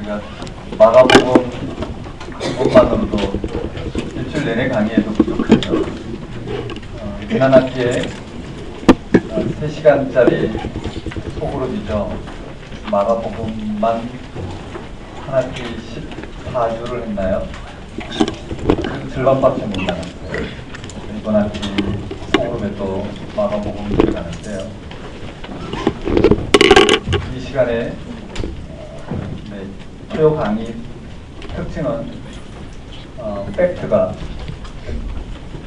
우리가 마가복음 그것만으로도 일주일 내내 강의해도 부족하죠. 지난 학기에 3시간짜리 소그룹이죠. 마가복음만 한 학기 14주를 했나요? 그 절반밖에 못 나갔어요. 이번 학기 소그룹에 또 마가복음 들어가는데요. 이 시간에 토요 강의 특징은 팩트가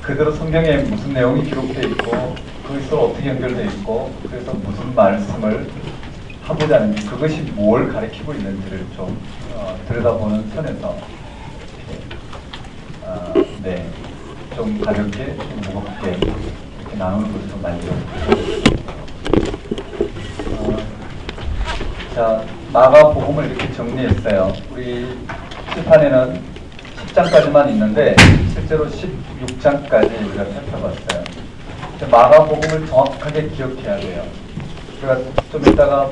그대로 성경에 무슨 내용이 기록되어 있고 그것으로 어떻게 연결되어 있고 그래서 무슨 말씀을 하고자 하는지 그것이 뭘 가리키고 있는지를 좀 들여다보는 선에서 좀 가볍게 좀 무겁게 이렇게 나누는 것을 좀 만들었습니다. 자, 마가복음을 이렇게 정리했어요. 우리 칠판에는 10장까지만 있는데 실제로 16장까지 우리가 살펴봤어요. 마가복음을 정확하게 기억해야 돼요. 제가 좀 이따가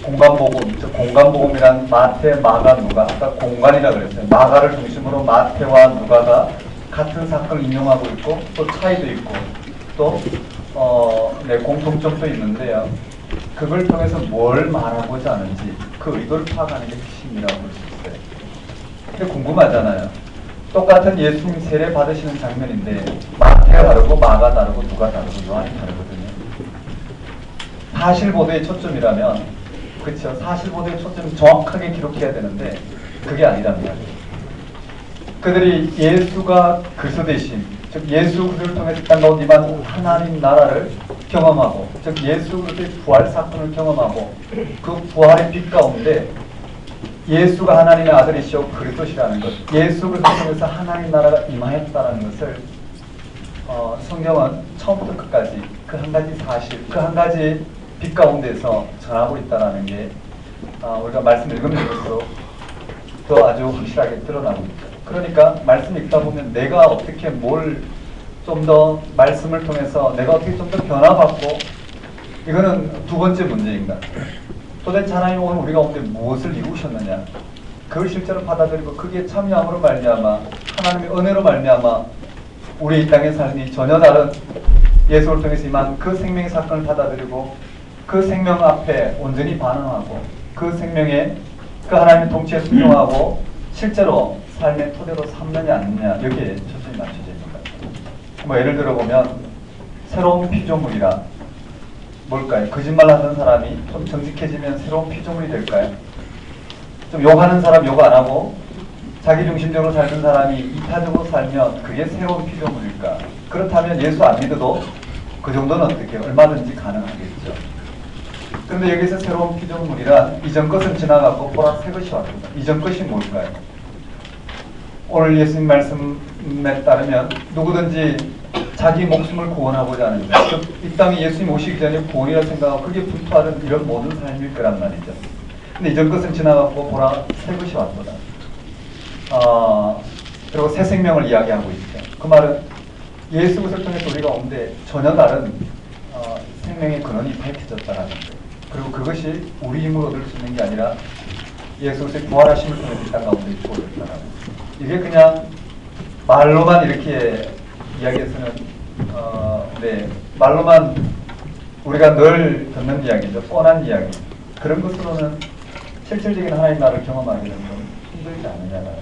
공간복음이란 마태, 마가, 누가, 아까 공간이라고 그랬어요. 마가를 중심으로 마태와 누가가 같은 사건을 인용하고 있고 또 차이도 있고 또 공통점도 있는데요. 그걸 통해서 뭘 말하고자 하는지 그 의도를 파악하는 게 핵심이라고 볼 수 있어요. 근데 궁금하잖아요. 똑같은 예수님 세례 받으시는 장면인데 마태가 다르고 마가 다르고 누가 다르고 요한이 다르거든요. 사실보도의 초점이라면 그렇죠. 사실보도의 초점을 정확하게 기록해야 되는데 그게 아니란 말이에요. 그들이 예수가 그리스도 되심, 즉 예수 그리스도를 통해서 땅 가운데 임한 하나님 나라를 경험하고, 즉 예수 그리스도의 부활 사건을 경험하고 그 부활의 빛 가운데 예수가 하나님의 아들이시오 그리스도시라는 것, 예수 그리스도를 통해서 하나님 나라가 임하였다는 것을 성경은 처음부터 끝까지 그 한 가지 사실, 그 한 가지 빛 가운데서 전하고 있다는 게 우리가 말씀을 읽으면 읽을수록 더 아주 확실하게 드러나고 있죠. 그러니까 말씀 읽다 보면 내가 어떻게 뭘 좀 더 말씀을 통해서 내가 어떻게 좀 더 변화받고, 이거는 두 번째 문제인 것 같아요. 도대체 하나님 오늘 우리 가운데 무엇을 이루셨느냐, 그걸 실제로 받아들이고 그게 참여함으로 말미암아 하나님의 은혜로 말미암아 우리 이 땅의 삶이 전혀 다른 예수를 통해서 임한 그 생명의 사건을 받아들이고 그 생명 앞에 온전히 반응하고 그 생명에 그 하나님의 통치에 순종하고 실제로 삶의 토대로 삼느냐 아니냐, 여기에 초점이 맞춰져 있는 것 같아요. 예를 들어보면 새로운 피조물이라 뭘까요? 거짓말하는 사람이 좀 정직해지면 새로운 피조물이 될까요? 좀 욕하는 사람 욕 안 하고 자기 중심적으로 살던 사람이 이타적으로 살면 그게 새로운 피조물일까? 그렇다면 예수 안 믿어도 그 정도는 어떻게 해요? 얼마든지 가능하겠죠. 그런데 여기서 새로운 피조물이란 이전 것은 지나가고 보라 새 것이 왔습니다. 이전 것이 뭘까요? 오늘 예수님 말씀에 따르면 누구든지 자기 목숨을 구원하고자 하는 것, 즉 이 땅에 예수님 오시기 전에 구원이라 생각하고 그게 분투하던 이런 모든 삶일 거란 말이죠. 근데 이전 것은 지나가고 보라 새 것이 왔도다. 그리고 새 생명을 이야기하고 있죠. 그 말은 예수 그리스도를 통해서 우리가 오는데 전혀 다른 생명의 근원이 밝혀졌다는 거예요. 그리고 그것이 우리 힘으로 얻을 수 있는 게 아니라 예수 그리스도의 부활하심을 통해서 이 땅 가운데 이루어졌다는 거예요. 이게 그냥 말로만 이렇게 이야기해서는 말로만 우리가 늘 듣는 이야기죠. 뻔한 이야기. 그런 것으로는 실질적인 하나님 나라를 경험하기는 좀 힘들지 않느냐라는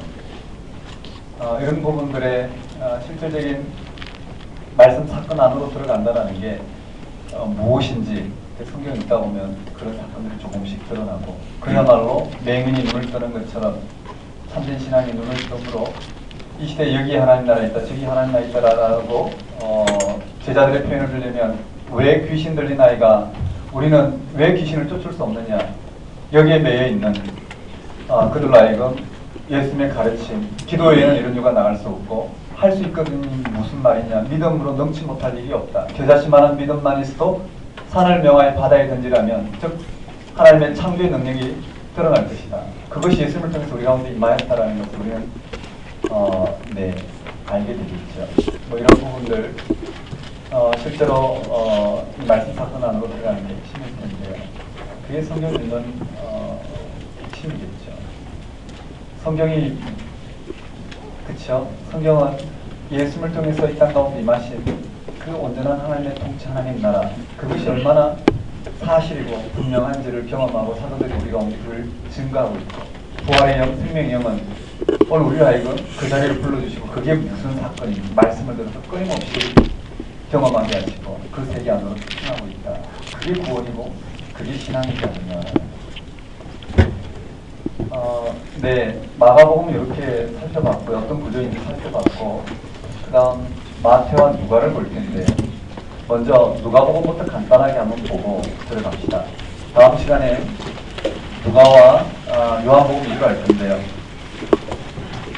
이런 부분들의 실질적인 말씀 사건 안으로 들어간다는 게 무엇인지 성경 읽다 보면 그런 사건들이 조금씩 드러나고, 그야말로 맹인이 눈을 뜨는 것처럼 참된 신앙이 눈을 뜨므로 이 시대에 여기 하나님 나라 있다 저기 하나님 나라 있다라고 제자들의 표현을 들려면 왜 귀신 들린 아이가, 우리는 왜 귀신을 쫓을 수 없느냐, 여기에 매여 있는 그들로 하여금 예수님의 가르침, 기도 외에는 이런 이유가 나갈 수 없고 할 수 있거든 무슨 말이냐, 믿음으로 넘치 못할 일이 없다. 겨자씨만한 믿음만 있어도 산을 명하여 바다에 던지라면, 즉 하나님의 창조의 능력이 드러날 것이다. 그것이 예수님을 통해서 우리 가운데 임하였다라는 것을 우리는 알게 되겠죠. 이런 부분들 실제로 이 말씀 사건 안으로 들어가는 게 핵심일 텐데요. 그게 성경 읽는 핵심이겠죠. 성경이 그쵸? 성경은 예수를 통해서 이 땅 가운데 임하신 그 온전한 하나님의 통치 하나님 나라, 그것이 얼마나 사실이고 분명한지를 경험하고 사도들이 우리 가운데 그를 증거하고 있고, 부활의 영, 생명의 영은 오늘 우리 하여금 그 자리를 불러주시고 그게 무슨 사건인지 말씀을 들어서 끊임없이 경험하게 하시고 그 세계 안으로 추진하고 있다. 그게 구원이고 그게 신앙이지 않느냐. 네, 마가복음 이렇게 살펴봤고요. 어떤 구조인지 살펴봤고, 그 다음 마태와 누가를 볼 텐데, 먼저 누가복음부터 간단하게 한번 보고 들어갑시다. 다음 시간에 누가와 요한복음 위주로 할 건데요.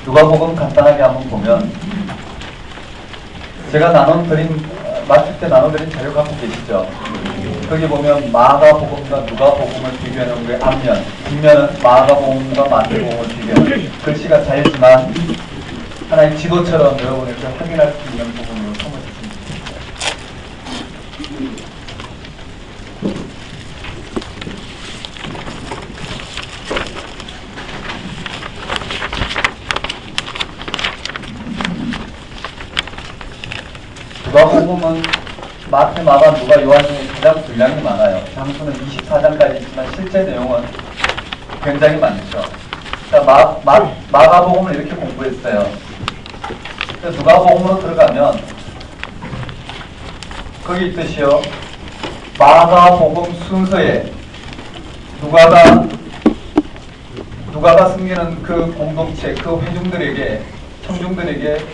누가복음 간단하게 한번 보면, 제가 마칠 때 나눠드린 자료 갖고 계시죠? 거기 보면 마가복음과 누가복음을 비교하는 게 앞면, 뒷면은 마가복음과 마태복음을 비교하는, 글씨가 잘지만 하나의 지도처럼 여러분이 확인할 수 있는 부분으로 삼으셨습니다. 누가복음은 마태, 마가, 누가, 요한 중에 가장 분량이 많아요. 장수는 24장까지 있지만 실제 내용은 굉장히 많죠. 그러니까 마가복음을 이렇게 공부했어요. 누가복음으로 들어가면 거기 있듯이요. 마가복음 순서에 누가가 숨기는 그 공동체, 그 회중들에게, 청중들에게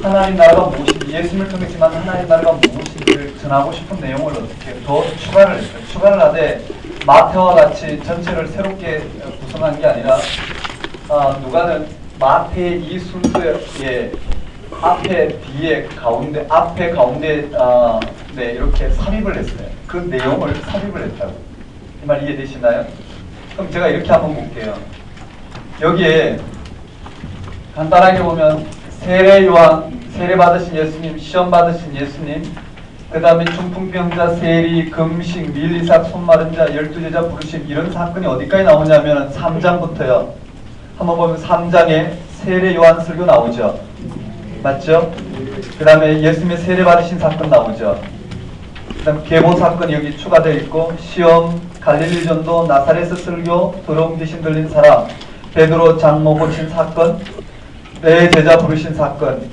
하나님 나라가 무엇인지, 예수님을 통했지만 하나님 나라가 무엇인지를 전하고 싶은 내용을 어떻게 더 추가를 했어요. 추가를 하되 마태와 같이 전체를 새롭게 구성한 게 아니라 누가는 마태의 이 순서에 앞에, 뒤에, 가운데, 앞에, 가운데 네, 이렇게 삽입을 했어요. 그 내용을 삽입을 했다고. 이 말 이해되시나요? 그럼 제가 이렇게 한번 볼게요. 여기에 간단하게 보면 세례 요한, 세례 받으신 예수님, 시험 받으신 예수님, 그 다음에 중풍병자, 세리, 금식, 밀리삭, 손마른 자, 12제자 부르심, 이런 사건이 어디까지 나오냐면 3장부터요. 한번 보면 3장에 세례 요한 설교 나오죠. 맞죠? 그 다음에 예수님의 세례 받으신 사건 나오죠. 그 다음에 계보 사건이 여기 추가되어 있고, 시험, 갈릴리 전도, 나사렛 설교, 더러운 귀신 들린 사람, 베드로 장모 고친 사건, 내 제자 부르신 사건,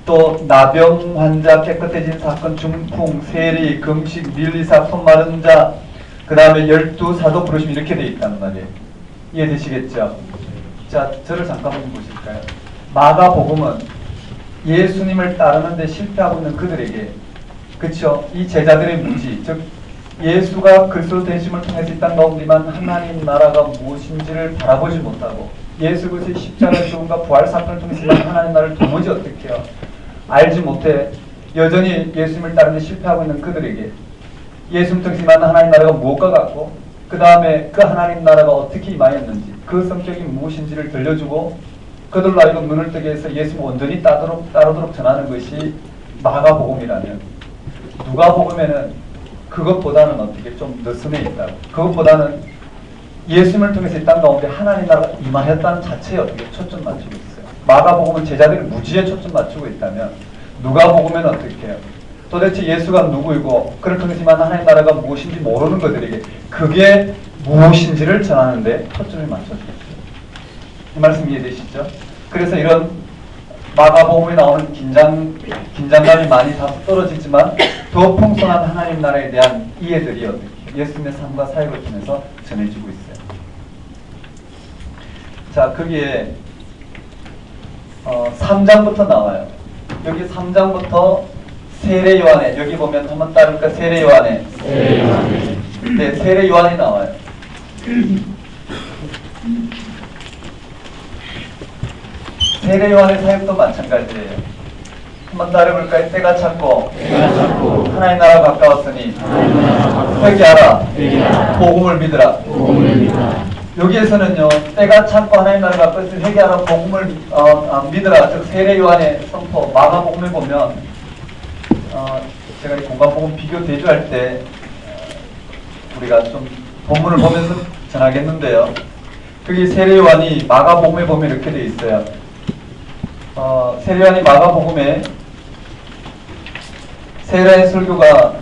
또 나병 환자 깨끗해진 사건, 중풍, 세리, 금식, 밀리사, 손마른 자, 그 다음에 12사도 부르심, 이렇게 되어 있단 말이에요. 이해되시겠죠? 자, 저를 잠깐만 보실까요? 마가복음은 예수님을 따르는데 실패하고 있는 그들에게, 그쵸? 이 제자들의 무지, 즉 예수가 그리스도 되심을 통해서 이 땅 가운데만 하나님 나라가 무엇인지를 바라보지 못하고, 예수 그리스도의 십자가 죽음과 부활 사건을 통해서만 하나님 나라를 도무지 어떻게 해요? 알지 못해 여전히 예수님을 따르는 데 실패하고 있는 그들에게 예수님을 통해서만 하나님 나라가 무엇과 같고, 그 다음에 그 하나님 나라가 어떻게 임하였는지, 그 성격이 무엇인지를 들려주고, 그들로 하여금 눈을 뜨게 해서 예수님을 온전히 따르도록 전하는 것이 마가복음이라면, 누가복음에는 그것보다는 어떻게 좀 느슨해 있다고, 그것보다는 예수님을 통해서 이 땅 가운데 하나님 나라가 임하였다는 자체에 어떻게 초점 맞추고 있어요. 마가복음은 제자들이 무지에 초점 맞추고 있다면, 누가복음에는 어떻게 해요? 도대체 예수가 누구이고 그를 통해서만 하나님 나라가 무엇인지 모르는 것들에게 그게 무엇인지를 전하는데 초점을 맞춰주고 있어요. 이 말씀 이해되시죠? 그래서 이런 마가복음에 나오는 긴장감이 많이 다 떨어지지만 더 풍성한 하나님 나라에 대한 이해들이 어떻게 예수님의 삶과 사역을 통해서 전해지고 있어요. 자, 거기에 3장부터 나와요. 여기 3장부터 세례 요한에, 여기 보면 한번 따를까? 세례 요한에. 네, 세례 요한이 나와요. 세례 요한의 사역도 마찬가지예요. 한번 따라볼까요? 때가 찼고 하나님 나라가 가까웠으니 회개하라. 복음을 믿으라. 여기에서는요, 때가 찼고 하나님 나라가 가까웠으니 회개하라. 복음을 믿으라. 즉 세례 요한의 선포, 마가복음에 보면 제가 이 공간복음 비교 대조할 때 우리가 좀 본문을 보면서 전하겠는데요. 그게 세례요한이 마가복음에 보면 이렇게 돼 있어요. 세례요한이 마가복음에 세례의 설교가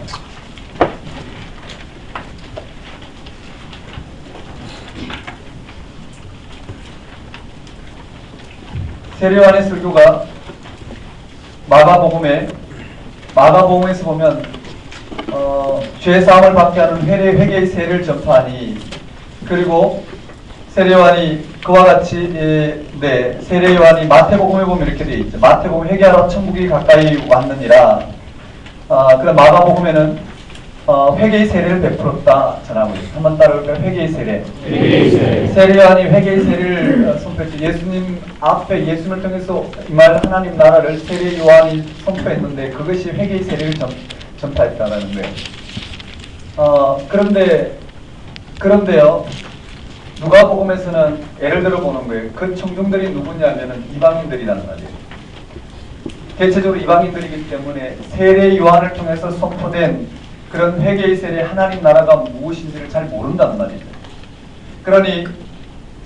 세례요한의 설교가 마가복음에서 보면 죄사함을 받게 하는 회개의 세례를 전파하니, 그리고 세례요한이 그와 같이 세례요한이 마태복음에 보면 이렇게 되어 있죠. 마태복음 회개하라 천국이 가까이 왔느니라. 그럼 마가복음에는 회개의 세례를 베풀었다 전하고 있어요. 한번 따라볼까요? 회개의 세례. 세례요한이 회개의 세례를 선포했죠. 예수님 앞에 예수님을 통해서 정말 하나님 나라를 세례요한이 선포했는데 그것이 회개의 세례를 전파했다라는 거예요. 그런데요. 누가복음에서는 예를 들어 보는 거예요. 그 청중들이 누구냐면은 이방인들이라는 말이에요. 대체적으로 이방인들이기 때문에 세례 요한을 통해서 선포된 그런 회개의 세례, 하나님 나라가 무엇인지를 잘 모른다는 말이죠. 그러니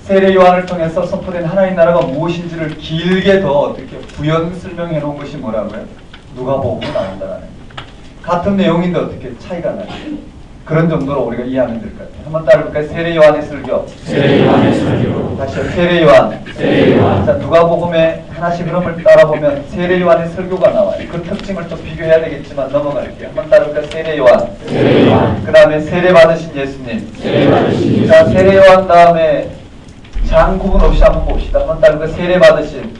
세례 요한을 통해서 선포된 하나님 나라가 무엇인지를 길게 더 어떻게 부연 설명해 놓은 것이 뭐라고요? 누가복음에 나온다라는 거예요. 같은 내용인데 어떻게 차이가 나요? 그런 정도로 우리가 이해하면 될 것 같아요. 한번 따라볼까요? 세례 요한의 설교. 다시요. 세례 요한. 자, 누가복음에 하나씩 흐름을 따라보면 세례 요한의 설교가 나와요. 그 특징을 또 비교해야 되겠지만 넘어갈게요. 한번 따라볼까요? 세례 요한. 그 다음에 세례 받으신 예수님. 자, 세례 요한 다음에 장 구분 없이 한번 봅시다. 한번 따라볼까요? 세례 받으신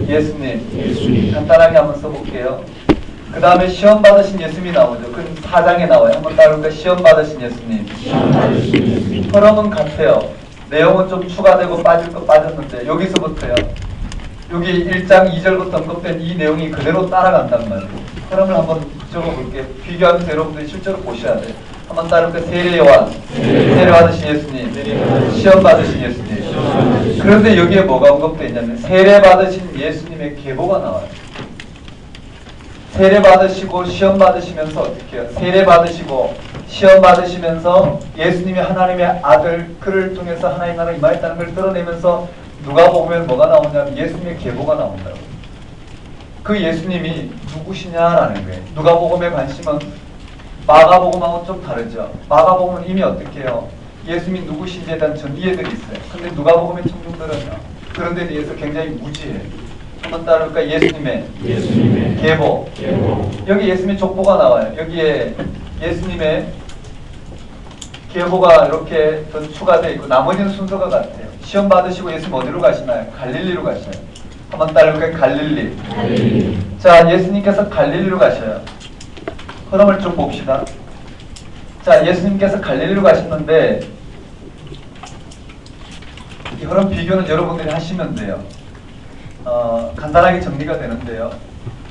예수님. 간단하게 한번 써볼게요. 그 다음에 시험 받으신 예수님이 나오죠. 그 4장에 나와요. 한번 따라볼까요? 시험 받으신 예수님. 흐름은 같아요. 내용은 좀 추가되고 빠질 거 빠졌는데 여기서부터요. 여기 1장 2절부터 언급된 이 내용이 그대로 따라간단 말이에요. 흐름을 한번 적어볼게요. 비교하면서 여러분들이 실제로 보셔야 돼요. 한번 따라볼까요? 세례 요한. 세례 받으신 예수님. 시험 받으신 예수님. 그런데 여기에 뭐가 언급되어 있냐면 세례 받으신 예수님의 계보가 나와요. 세례 받으시고 시험 받으시면서 어떻게 해요? 세례 받으시고 시험 받으시면서 예수님이 하나님의 아들, 그를 통해서 하나님 나라가 임하였다는 걸 드러내면서 누가복음에 뭐가 나오냐면 예수님의 계보가 나온다고. 그 예수님이 누구시냐라는 거예요. 누가복음의 관심은 마가복음하고 좀 다르죠. 마가복음은 이미 어떻게 해요? 예수님이 누구신지에 대한 전 이해들이 있어요. 근데 누가복음의 청중들은요, 그런 데 대해서 굉장히 무지해요. 한번 따라볼까? 예수님의 계보. 여기 예수님의 족보가 나와요. 여기에 예수님의 계보가 이렇게 더 추가되어 있고 나머지는 순서가 같아요. 시험 받으시고 예수님 어디로 가시나요? 갈릴리로 가셔요. 한번 따라볼까요? 갈릴리. 자, 예수님께서 갈릴리로 가셔요. 흐름을 좀 봅시다. 자, 예수님께서 갈릴리로 가셨는데 이 흐름 비교는 여러분들이 하시면 돼요. 간단하게 정리가 되는데요.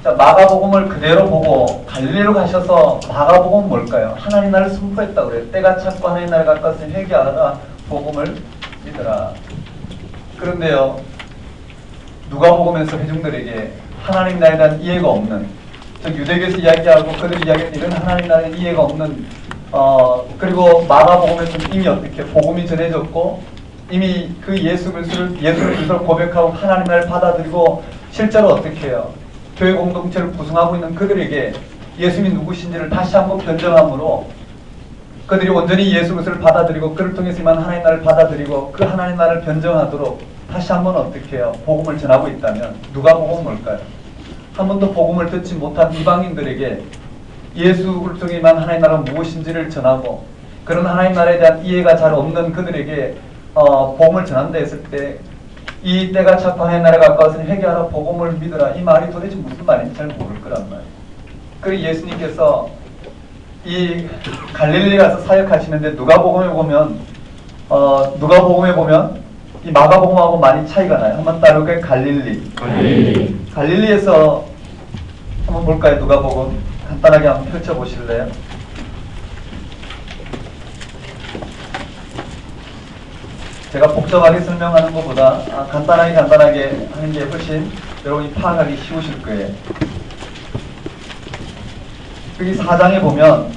자, 마가복음을 그대로 보고 갈릴리로 가셔서 마가복음은 뭘까요? 하나님 나라를 선포했다고 그래요. 때가 찼고 하나님 나라가 가까웠으니 회개하라, 복음을 믿으라. 그런데요, 누가복음에서 회중들에게 하나님 나라에 대한 이해가 없는, 즉 유대교에서 이야기하고 그들이 이야기하는 이런 하나님 나라에 이해가 없는, 그리고 마가복음에서는 이미 어떻게 복음이 전해졌고 이미 그 예수 그리스도를 고백하고 하나님 나라를 받아들이고 실제로 어떻게 해요? 교회 공동체를 구성하고 있는 그들에게 예수님이 누구신지를 다시 한번 변정함으로 그들이 온전히 예수 그리스도를 받아들이고 그를 통해서 임한 하나님 나라를 받아들이고 그 하나님 나라를 변정하도록 다시 한번 어떻게 해요? 복음을 전하고 있다면 누가복음은 뭘까요? 한 번도 복음을 듣지 못한 이방인들에게 예수 그리스도로 임한 하나님 나라가 무엇인지를 전하고 그런 하나님 나라에 대한 이해가 잘 없는 그들에게 복음을 전한다 했을 때 이 때가 찼고 하나님 나라가 가까웠으니 회개하라, 복음을 믿으라, 이 말이 도대체 무슨 말인지 잘 모를 거란 말이에요. 그리고 예수님께서 이 갈릴리 가서 사역하시는데 누가복음에 보면 이 마가복음하고 많이 차이가 나요. 한번 따라볼까요? 갈릴리에서 한번 볼까요? 누가복음 간단하게 한번 펼쳐보실래요? 제가 복잡하게 설명하는 것보다 간단하게 하는 게 훨씬 여러분이 파악하기 쉬우실 거예요. 여기 4장에 보면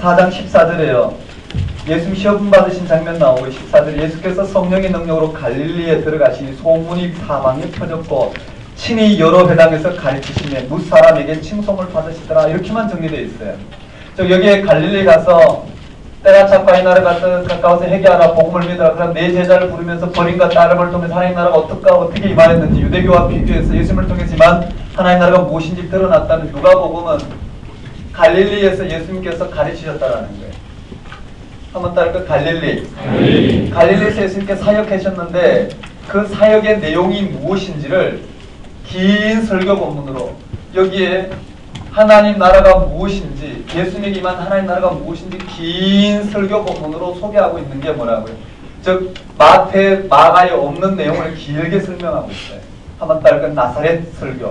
4장 14절에요. 예수님 시험 받으신 장면 나오고 14절 예수께서 성령의 능력으로 갈릴리에 들어가시니 소문이 사방에 퍼졌고 친히 여러 회당에서 가르치시며 무사람에게 칭송을 받으시더라. 이렇게만 정리되어 있어요. 여기에 갈릴리 가서 때가 찼고 이 나라 가까워서 회개하라 복음을 믿으라. 그럼 내 제자를 부르면서 버림과 따름을 통해서 하나님 나라가 어떻게 임하였는지 유대교와 비교해서 예수님을 통해서만 하나님 나라가 무엇인지 드러났다는 누가복음은 갈릴리에서 예수님께서 가르치셨다라는 거예요. 한번 따를까? 갈릴리에서 예수님께서 사역하셨는데 그 사역의 내용이 무엇인지를 긴 설교 본문으로 여기에 하나님 나라가 무엇인지 예수님에게 임한 하나님 나라가 무엇인지 긴 설교 본문으로 소개하고 있는 게 뭐라고요? 즉 마태, 마가에 없는 내용을 길게 설명하고 있어요. 한번 따를까? 나사렛 설교.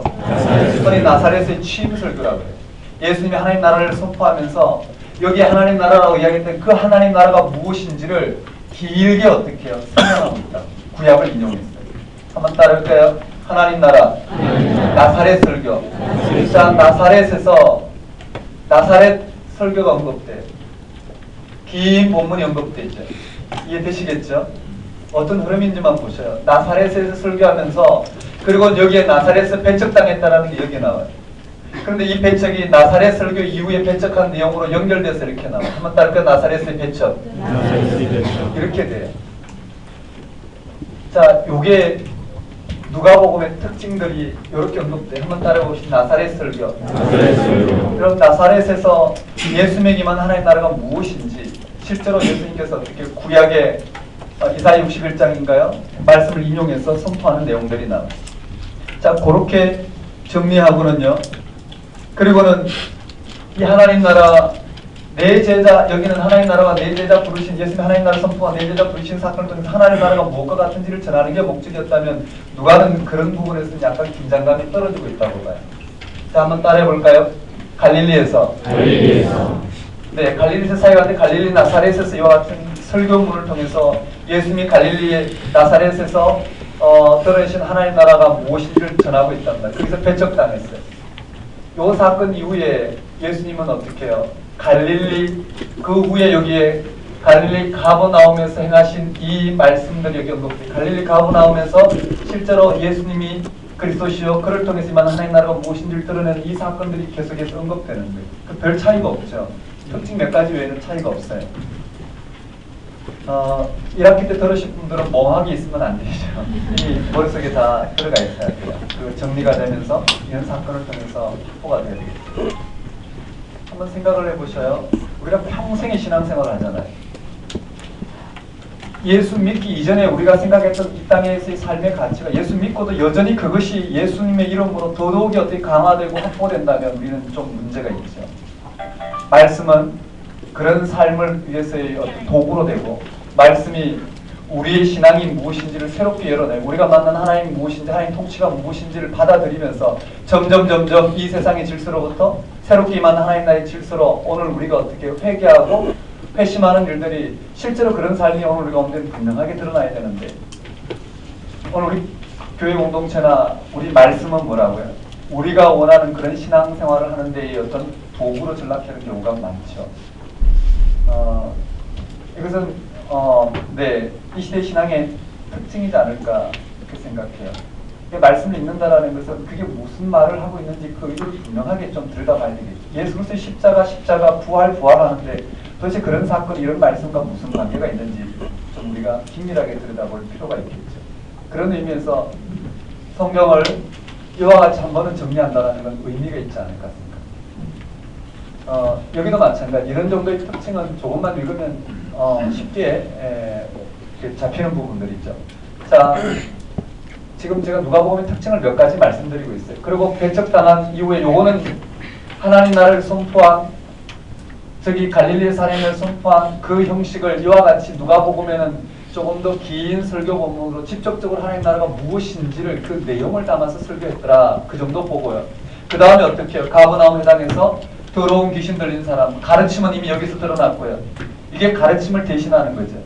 흔히 나사렛의 취임 설교라고 해요. 예수님이 하나님 나라를 선포하면서 여기 하나님 나라라고 이야기했던 그 하나님 나라가 무엇인지를 길게 어떻게 해요? 설명하고 있다. 구약을 인용했어요. 한번 따를까요? 하나님 나라, 나사렛 설교. 자, 나사렛에서 나사렛 설교가 언급돼요. 긴 본문이 언급되죠. 이해되시겠죠? 어떤 흐름인지만 보셔요. 나사렛에서 설교하면서 그리고 여기에 나사렛에서 배척당했다는 게 여기 나와요. 그런데 이 배척이 나사렛 설교 이후에 배척한 내용으로 연결돼서 이렇게 나와요. 한번 따를까? 나사렛의 배척. 이렇게 돼요. 자, 요게 누가복음의 특징들이 이렇게 언급돼요. 한번 따라봅시다. 나사렛 설교. 그럼 나사렛에서 예수님에게만 하나님 나라가 무엇인지 실제로 예수님께서 어떻게 구약의 이사야 61장인가요? 말씀을 인용해서 선포하는 내용들이 나와요. 자, 그렇게 정리하고는요. 그리고는 이 하나님 나라 내 제자, 여기는 하나님 나라가 내 제자 부르신 예수님 하나님 나라 선포와 내 제자 부르신 사건을 통해서 하나님 나라가 무엇과 같은지를 전하는 게 목적이었다면 누가는 그런 부분에서는 약간 긴장감이 떨어지고 있다고 봐요. 자, 한번 따라해 볼까요? 갈릴리에서. 네, 갈릴리에서 사역하는데 갈릴리 나사렛에서 이와 같은 설교문을 통해서 예수님이 갈릴리의 나사렛에서 들어오신 하나님 나라가 무엇인지를 전하고 있답니다. 거기서 배척당했어요. 이 사건 이후에 예수님은 어떻게 해요? 갈릴리 그 후에 여기에 갈릴리 가버나움에서 행하신 이 말씀들이 여기 언급돼요. 갈릴리 가버나움에서 실제로 예수님이 그리스도시요 그를 통해서만 하나님 나라가 무엇인지를 드러내는 이 사건들이 계속해서 언급되는 거예요. 별 차이가 없죠. 특징 몇 가지 외에는 차이가 없어요. 1학기 때 들으신 분들은 멍하게 있으면 안 되죠. 이 머릿속에 다 들어가 있어야 돼요. 그 정리가 되면서 이런 사건을 통해서 확보가 돼야 되겠죠. 한번 생각을 해보셔요. 우리가 평생의 신앙생활을 하잖아요. 예수 믿기 이전에 우리가 생각했던 이 땅에서의 삶의 가치가 예수 믿고도 여전히 그것이 예수님의 이름으로 더더욱이 어떻게 강화되고 확보된다면 우리는 좀 문제가 있죠. 말씀은 그런 삶을 위해서의 어떤 도구로 되고 말씀이 우리의 신앙이 무엇인지를 새롭게 열어내고 우리가 만난 하나님이 무엇인지 하나님 통치가 무엇인지를 받아들이면서 점점 이 세상의 질서로부터 새롭게 임한 하나님 나라의 질서로 오늘 우리가 어떻게 회개하고 회심하는 일들이 실제로 그런 삶이 오늘 우리 가운데 분명하게 드러나야 되는데 오늘 우리 교회 공동체나 우리 말씀은 뭐라고요? 우리가 원하는 그런 신앙생활을 하는 데의 어떤 도구로 전락하는 경우가 많죠. 이것은 네, 이 시대 신앙의 특징이지 않을까 그렇게 생각해요. 말씀을 읽는다라는 것은 그게 무슨 말을 하고 있는지 그 의도를 분명하게 좀 들여다봐야 되겠죠. 예수 그리스도의 십자가 부활하는데 도대체 그런 사건 이런 말씀과 무슨 관계가 있는지 좀 우리가 긴밀하게 들여다볼 필요가 있겠죠. 그런 의미에서 성경을 이와 같이 한 번은 정리한다는 건 의미가 있지 않을까 생각합니다. 여기도 마찬가지. 이런 정도의 특징은 조금만 읽으면 쉽게 잡히는 부분들이 있죠. 자, 지금 제가 누가복음의 특징을 몇 가지 말씀드리고 있어요. 그리고 배척당한 이후에 요거는 하나님 나라를 선포한 저기 갈릴리 사람을 선포한 그 형식을 이와 같이 누가복음에는 조금 더 긴 설교 본문으로 직접적으로 하나님 나라가 무엇인지를 그 내용을 담아서 설교했더라. 그 정도 보고요. 그 다음에 어떻게 해요? 가버나움 회당에서 더러운 귀신 들린 사람 가르침은 이미 여기서 드러났고요. 이게 가르침을 대신하는 거죠.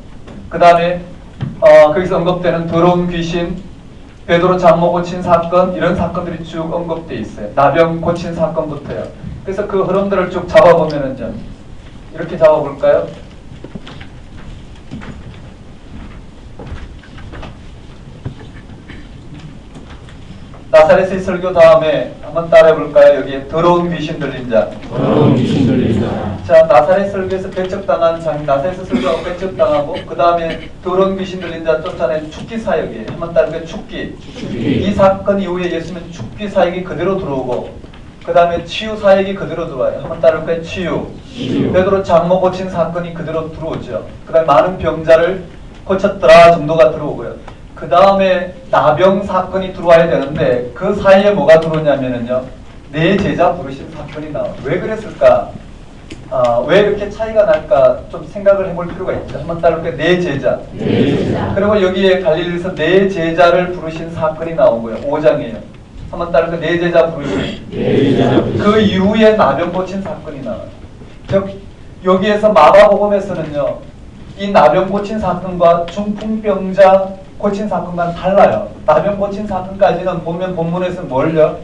그 다음에 거기서 언급되는 더러운 귀신 베드로 장모 고친 사건 이런 사건들이 쭉 언급되어 있어요. 나병 고친 사건부터요. 그래서 그 흐름들을 쭉 잡아보면은요. 이렇게 잡아볼까요? 나사렛의 설교 다음에 한번 따라해볼까요? 여기에 더러운 귀신 들린 자. 더러운 귀신 들린 자. 자, 나사렛 설교에서 배척당한 장, 나사렛 설교하고 배척당하고 그 다음에 더러운 귀신 들린 자 쫓아낸 축기 사역이에요. 한번 따라해볼까요? 축기. 이 사건 이후에 예수님은 축기 사역이 그대로 들어오고 그 다음에 치유 사역이 그대로 들어와요. 한번 따라해볼까요? 치유. 베드로 장모 고친 사건이 그대로 들어오죠. 그 다음에 많은 병자를 고쳤더라 정도가 들어오고요. 그 다음에 나병 사건이 들어와야 되는데 그 사이에 뭐가 들어오냐면은요, 네 제자 부르신 사건이 나와요. 왜 그랬을까? 왜 이렇게 차이가 날까 좀 생각을 해볼 필요가 있죠. 한번 따라볼게요. 네 제자. 그리고 여기에 갈릴리에서 네 제자를 부르신 사건이 나오고요. 5장이에요. 한번 따라볼게요. 네 제자 부르신. 그 이후에 나병 고친 사건이 나와요. 즉 여기에서 마가복음에서는요, 이 나병 고친 사건과 중풍병자 고친 사건과는 달라요. 나병 고친 사건까지는 보면 본문에서 뭘요?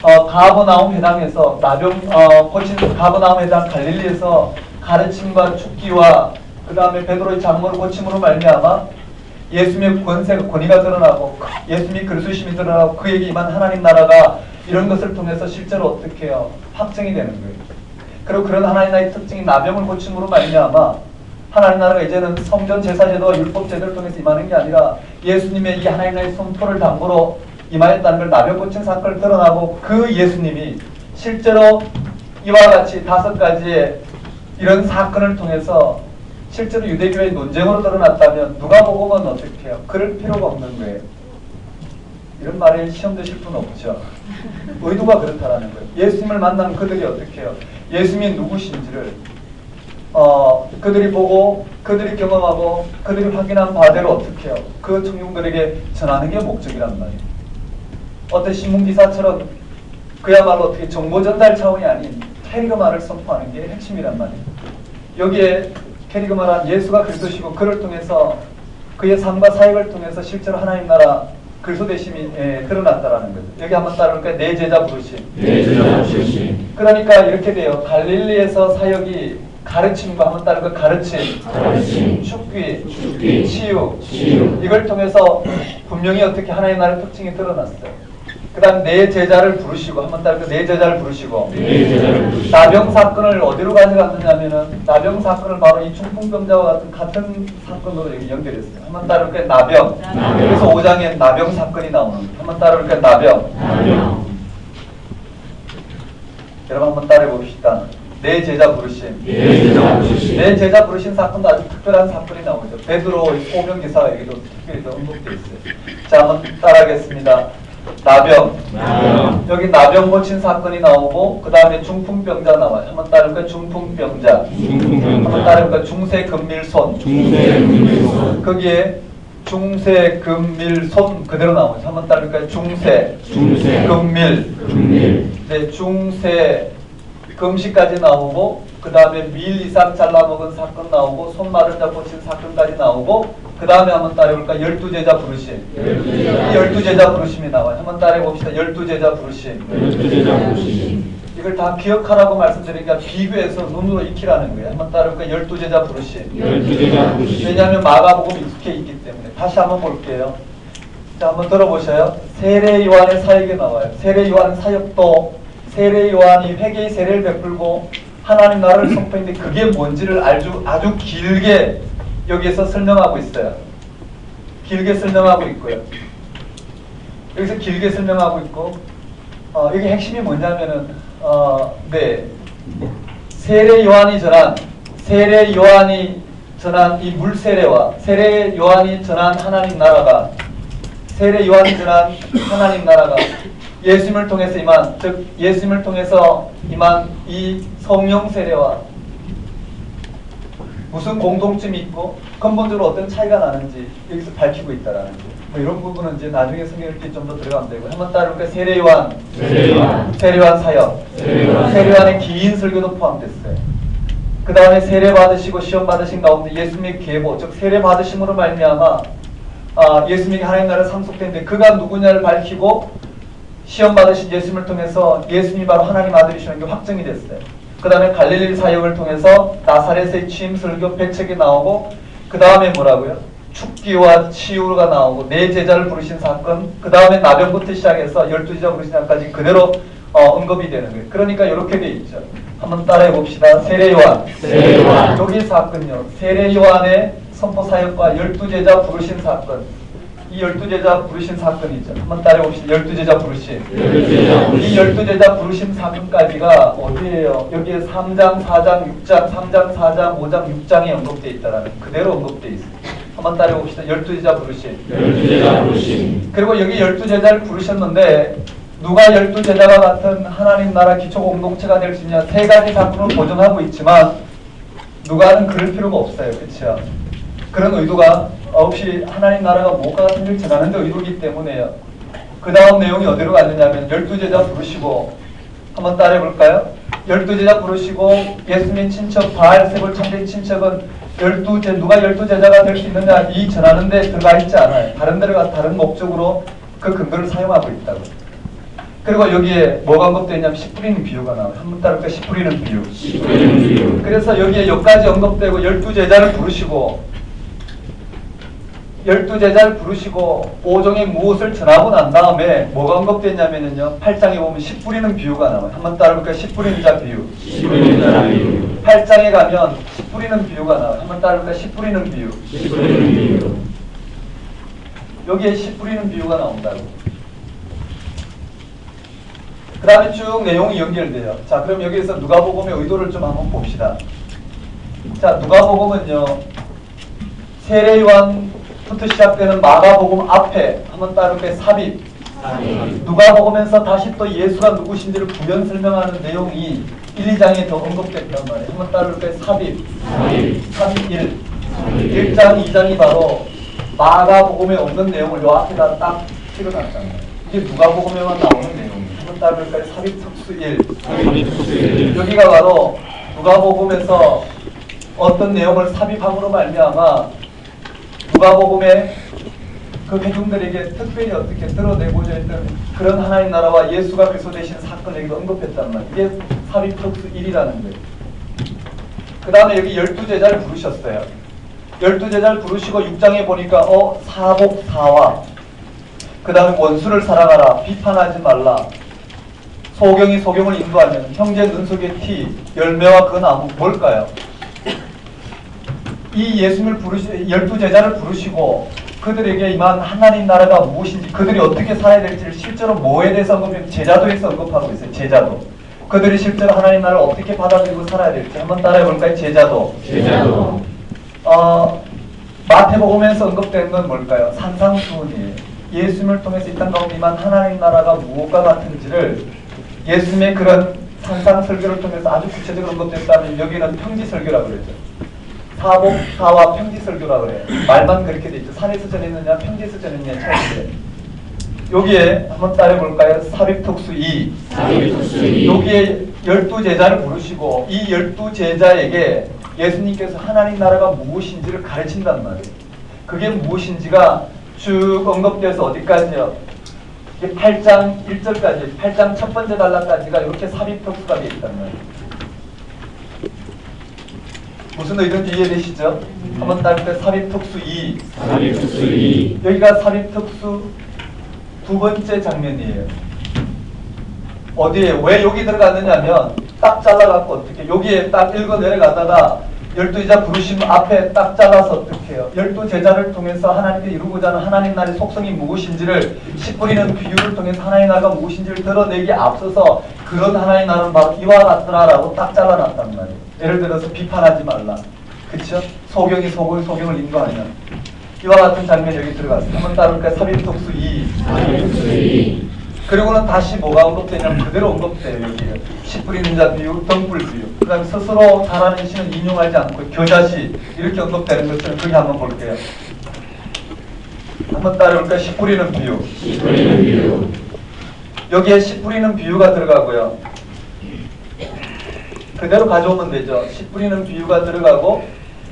가버나움 회당에서 나병 고친 가버나움 회당 갈릴리에서 가르침과 축기와 그 다음에 베드로의 장모를 고침으로 말미암아 예수님의 권위가 드러나고 예수님의 그리스도심이 드러나고 그에게 임한 하나님 나라가 이런 것을 통해서 실제로 어떻게 해요? 확정이 되는 거예요. 그리고 그런 하나님 나라의 특징이 나병을 고침으로 말미암아 하나님 나라가 이제는 성전 제사제도와 율법 제도를 통해서 임하는 게 아니라 예수님의 이 하나님 나라의 손토를 담보로 임하였다는 걸 나병 고친 사건을 드러나고 그 예수님이 실제로 이와 같이 5가지의 이런 사건을 통해서 실제로 유대교의 논쟁으로 드러났다면 누가복음은 어떻게 해요? 그럴 필요가 없는 거예요. 이런 말에 시험 드실 분 없죠. 의도가 그렇다라는 거예요. 예수님을 만난 그들이 어떻게 해요? 예수님이 누구신지를 그들이 보고 그들이 경험하고 그들이 확인한 바대로 어떻게 해요? 그 청중들에게 전하는 게 목적이란 말이에요. 어떤 신문기사처럼 그야말로 어떻게 정보 전달 차원이 아닌 캐리그마를 선포하는 게 핵심이란 말이에요. 여기에 캐리그마란 예수가 그리스도시고 그를 통해서 그의 삶과 사역을 통해서 실제로 하나님 나라 그리스도 되심이 드러났다라는 거죠. 여기 한번 따라볼까요? 네 제자 부르심. 네 제자 부르심. 그러니까 이렇게 돼요. 갈릴리에서 사역이 가르침과 한번 따르고 가르침, 축기, 치유. 이걸 통해서 분명히 어떻게 하나님 나라의 특징이 드러났어요. 그 다음 네 제자를 부르시고 한번 따르고 네 제자를 부르시고 나병 사건을 어디로 가져갔느냐면은 나병 사건을 바로 이 중풍병자와 같은 사건으로 연결했어요. 한번 따르고 나병. 그래서 5장에 나병 사건이 나오는. 한번 따르고 나병. 여러분 한번 따라해 봅시다. 네 제자 부르심. 네 제자 부르신 사건도 아주 특별한 사건이 나오죠. 베드로의 소명 기사가 여기도 특별히 언급되어 있어요. 자, 한번 따라하겠습니다. 나병. 여기 나병 고친 사건이 나오고 그 다음에 중풍병자 나와요. 한번 따라해볼까요? 중풍병자. 한번 따라해볼까요? 중세금밀손. 거기에 중세금밀손 그대로 나오죠. 한번 따라해볼까요? 중세금밀. 네, 중세 금시까지 나오고 그 다음에 밀 이상 잘라먹은 사건 나오고 손 마른 자 고친 사건까지 나오고 그 다음에 한번 따라해볼까? 12제자 부르심. 12제자 부르심이 나와요. 한번 따라해봅시다. 12제자 부르심. 이걸 다 기억하라고 말씀드리니까 비교해서 눈으로 익히라는 거예요. 한번 따라해볼까? 12제자 부르심. 왜냐하면 마가복음이 익숙해 있기 때문에. 다시 한번 볼게요. 자, 한번 들어보셔요. 세례 요한의 사역이 나와요. 세례 요한 사역도 세례 요한이 회개의 세례를 베풀고 하나님 나라를 선포했는데 그게 뭔지를 아주 길게 여기에서 설명하고 있어요. 길게 설명하고 있고요. 여기서 길게 설명하고 있고 여기 핵심이 뭐냐면은 네, 세례 요한이 전한 이 물세례와 세례 요한이 전한 하나님 나라가 예수님을 통해서 임한, 즉 예수님을 통해서 임한 이 성령 세례와 무슨 공통점이 있고 근본적으로 어떤 차이가 나는지 여기서 밝히고 있다라는 거예요. 뭐 이런 부분은 이제 나중에 성경 읽기 좀 더 들어가면 되고 한번 따라볼까요? 세례 요한 사역, 세례 요한의 긴 설교도 포함됐어요. 그 다음에 세례 받으시고 시험 받으신 가운데 예수님의 계보, 즉 세례 받으심으로 말미암아 예수님이 하나님 나라를 상속했는데 그가 누구냐를 밝히고 시험 받으신 예수님을 통해서 예수님이 바로 하나님 아들이시는 게 확정이 됐어요. 그 다음에 갈릴리 사역을 통해서 나사렛의 취임 설교 배척이 나오고, 그 다음에 뭐라고요? 죽기와 치유가 나오고, 네 제자를 부르신 사건, 그 다음에 나병부터 시작해서 12제자 부르신 사건까지 그대로 언급이 되는 거예요. 그러니까 이렇게 돼 있죠. 한번 따라해 봅시다. 세례요한. 여기 사건요. 세례요한의 선포 사역과 12제자 부르신 사건. 이 12제자 부르신 사건이죠. 한번 따라해 봅시다. 12제자 부르신. 이 12제자 부르신 사건까지가 어디예요? 여기에 3장, 4장, 6장, 3장, 4장, 5장, 6장에 언급되어 있다라는, 그대로 언급되어 있어요. 한번 따라해 봅시다. 12제자 부르신. 그리고 여기 12제자를 부르셨는데, 누가 12제자와 같은 하나님 나라 기초 공동체가 될 수 있냐, 세 가지 사건을 보존하고 있지만 누가는 그럴 필요가 없어요. 그렇죠? 그런 의도가 없이 하나님 나라가 무엇과 같은 일 전하는 데 의도이기 때문에요. 그 다음 내용이 어디로 갔느냐면 12제자 부르시고, 한번 따라해 볼까요? 12제자 부르시고 예수님 친척 바알세불 참된 친척은 누가 12제자가 될 수 있느냐, 이 전하는 데 들어가 있지 않아요. 다른 데로 가 다른 목적으로 그 근거를 사용하고 있다고. 그리고 여기에 뭐가 언급되어 있냐면 씨 뿌리는 비유가 나와요. 한번 따를까? 씨 뿌리는 비유. 그래서 여기에 여기까지 언급되고 12제자를 부르시고 오종의 무엇을 전하고 난 다음에 뭐가 언급되냐면요, 8장에 보면 씨 뿌리는 비유가 나와요. 한번 따라볼까요? 씨 뿌리는 자 비유. 8장에 가면 씨 뿌리는 비유가 나와요. 한번 따라볼까요? 씨 뿌리는 비유. 여기에 씨 뿌리는 비유가 나온다고. 그 다음에 쭉 내용이 연결돼요. 자, 그럼 여기에서 누가복음의 의도를 좀 한번 봅시다. 자, 누가복음은요, 세례요한부터 시작되는 마가복음 앞에 한번 따를게 삽입. 누가복음에서 다시 또 예수가 누구신지를 부연 설명하는 내용이 1, 2장에 더 언급됐단 말이에요. 한번 따를게 삽입 1. 1장, 2장이 바로 마가복음에 없는 내용을 요 앞에다 딱 찍어놨단 말이에요. 이게 누가복음에만 나오는 내용이에요. 한번 따를까요? 삽입 특수 1. 여기가 바로 누가복음에서 어떤 내용을 삽입함으로 말미암아 누가복음의 그 회중들에게 특별히 어떻게 드러내고자 했던 그런 하나님 나라와 예수가 그리스도 되신 사건에게도 언급했단 말이에요. 이게 삽입 특수 1이라는 거예요. 그 다음에 여기 12제자를 부르셨어요. 12제자를 부르시고 6장에 보니까 사복사화, 그 다음에 원수를 사랑하라, 비판하지 말라, 소경이 소경을 인도하면, 형제 눈속에 티, 열매와 그 나무, 뭘까요? 이 예수님을 12제자를 부르시고 그들에게 임한 하나님 나라가 무엇인지, 그들이 어떻게 살아야 될지를 실제로 뭐에 대해서 언급하면 제자도에서 언급하고 있어요. 제자도. 그들이 실제로 하나님 나라를 어떻게 받아들이고 살아야 될지 한번 따라해 볼까요? 제자도. 마태복음에서 언급된 건 뭘까요? 산상수훈이에요. 예수님을 통해서 이 땅 가운데 임한 하나님 나라가 무엇과 같은지를 예수님의 그런 산상설교를 통해서 아주 구체적으로 언급됐다면 여기는 평지설교라고 그러죠. 사복사화 평지설교라고 그래요. 말만 그렇게 돼 있죠. 산에서 전했느냐 평지에서 전했느냐 차이인데, 여기에 한번 따라해 볼까요? 삽입특수 2. 여기에 12제자를 부르시고 이 12제자에게 예수님께서 하나님 나라가 무엇인지를 가르친단 말이에요. 그게 무엇인지가 쭉 언급돼서 어디까지요? 이게 8장 1절까지, 8장 첫 번째 단락까지가 이렇게 삽입특수가 되어 있단 말이에요. 무슨 의도인지 이해되시죠? 한번 따를 때 삽입특수 2. 여기가 삽입특수 두 번째 장면이에요. 어디에 왜 여기 들어갔느냐면 딱 잘라갖고 어떻게 여기에 딱 읽어 내려가다가 12제자 부르심 앞에 딱 잘라서 어떻게 해요? 12제자를 통해서 하나님께 이루고자 하는 하나님 나라의 속성이 무엇인지를 씨 뿌리는 비유를 통해서 하나님 나라가 무엇인지를 드러내기에 앞서서 그런 하나님 나라는 바로 이와 같더라라고 딱 잘라놨단 말이에요. 예를 들어서 비판하지 말라. 그쵸? 소경이 소경을 인도하냐. 이와 같은 장면이 여기 들어갔어요. 한번 따를까요? 삽입특수 2. 그리고는 다시 뭐가 언급되냐면 그대로 언급돼요. 여기에 씨 뿌리는 자 비유, 덩불 비유. 그 다음에 스스로 잘하는 시는 인용하지 않고 겨자씨 이렇게 언급되는 것처럼 그게 한번 볼게요. 한번 따라볼까요? 씨 뿌리는 비유. 여기에 씨 뿌리는 비유가 들어가고요. 그대로 가져오면 되죠. 씨 뿌리는 비유가 들어가고,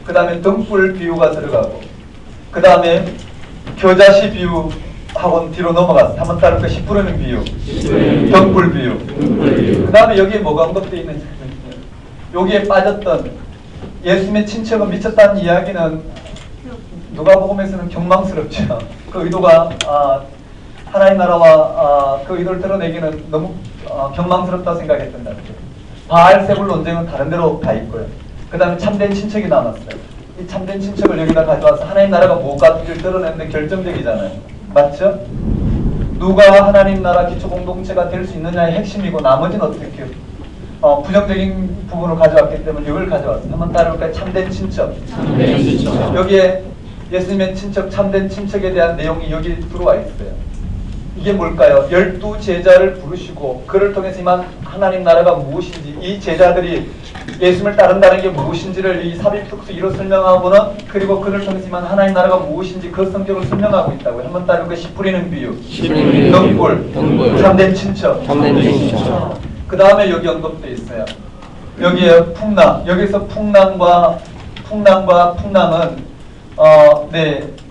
그 다음에 등불 비유가 들어가고, 그 다음에 겨자씨 비유 하고 뒤로 넘어갔어. 한번 따를까? 씨 뿌리는 비유, 등불 비유. 그 다음에 여기에 뭐가 언급되어 있는지 여기에 빠졌던 예수님의 친척은 미쳤다는 이야기는 누가복음에서는 경망스럽죠. 그 의도가 하나님 나라와 그 의도를 드러내기는 너무 경망스럽다 생각했던 것 같아요. 바알세불 논쟁은 다른 데로 가 있고요. 그 다음에 참된 친척이 남았어요. 이 참된 친척을 여기다 가져와서 하나님 나라가 무엇인지를 드러내는데 결정적이잖아요. 맞죠? 누가 하나님 나라 기초 공동체가 될 수 있느냐의 핵심이고 나머지는 어떻게 해요? 부정적인 부분을 가져왔기 때문에 이걸 가져왔어요. 한번 따라볼까요? 참된 친척. 참된 친척. 여기에 예수님의 친척, 참된 친척에 대한 내용이 여기 들어와 있어요. 이게 뭘까요? 12제자를 부르시고 그를 통해서만 하나님 나라가 무엇인지, 이 제자들이 예수님을 따른다는 게 무엇인지를 이 삽입특수 2로 설명하고는, 그리고 그를 통해서만 하나님 나라가 무엇인지 그 성격을 설명하고 있다고요. 한번 따르고 씨 뿌리는 비유, 등불, 참된 친척. 그 다음에 여기 언급되어 있어요. 여기에 풍랑. 여기서 풍랑은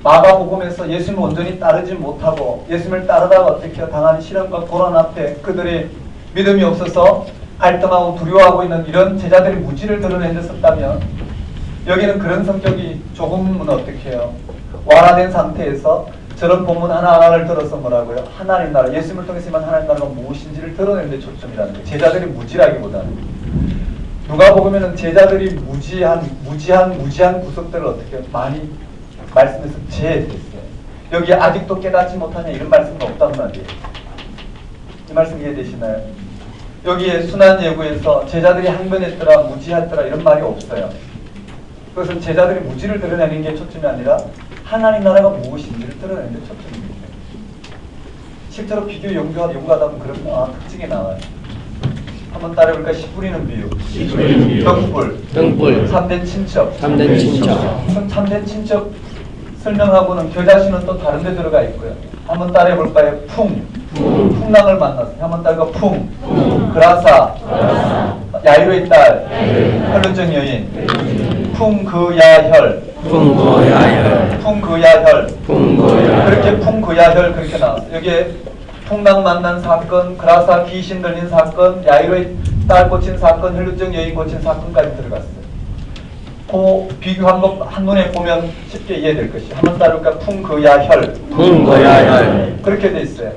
마가복음에서 예수님을 온전히 따르지 못하고 예수님을 따르다가 어떻게 당하는 시련과 고난 앞에 그들이 믿음이 없어서 갈등하고 두려워하고 있는 이런 제자들의 무지를 드러낸 데 썼다면, 여기는 그런 성격이 조금은 어떻게 해요? 완화된 상태에서 저런 본문 하나하나를 들어서 뭐라고요? 하나님 나라, 예수님을 통해서만 하나님 나라가 무엇인지를 드러내는 데 초점이라는 거예요. 제자들이 무지라기보다는. 누가복음에는 제자들이 무지한 구석들을 어떻게 많이 말씀에서 제했어요. 여기 아직도 깨닫지 못하냐 이런 말씀도 없단 말이에요. 이 말씀 이해되시나요? 여기에 순환 예고에서 제자들이 항변했더라, 무지했더라 이런 말이 없어요. 그것은 제자들이 무지를 드러내는 게 초점이 아니라 하나님 나라가 무엇인지를 드러내는 게 초점입니다. 실제로 비교 연구하다 보면 그런 특징이 나와요. 한번 따라해볼까요? 씨 뿌리는 비유, 등불, 참된 친척. 참된 친척 설명하고는 교자씨는 또 다른 데 들어가 있고요. 한번 따라해볼까요? 풍랑을 만났어요. 한번 따라해볼까? 그라사, 야이로의 딸, 혈루증 여인, 풍그야혈. 그렇게 풍그야혈 그렇게 나왔어요. 여기에 풍랑 만난 사건, 그라사 귀신 들린 사건, 야이로의 딸 고친 사건, 혈루증 여인 고친 사건까지 들어갔어요. 그 비교한 것 한눈에 보면 쉽게 이해될 것이에요. 한번 따를까? 풍그야혈. 그렇게 돼 있어요.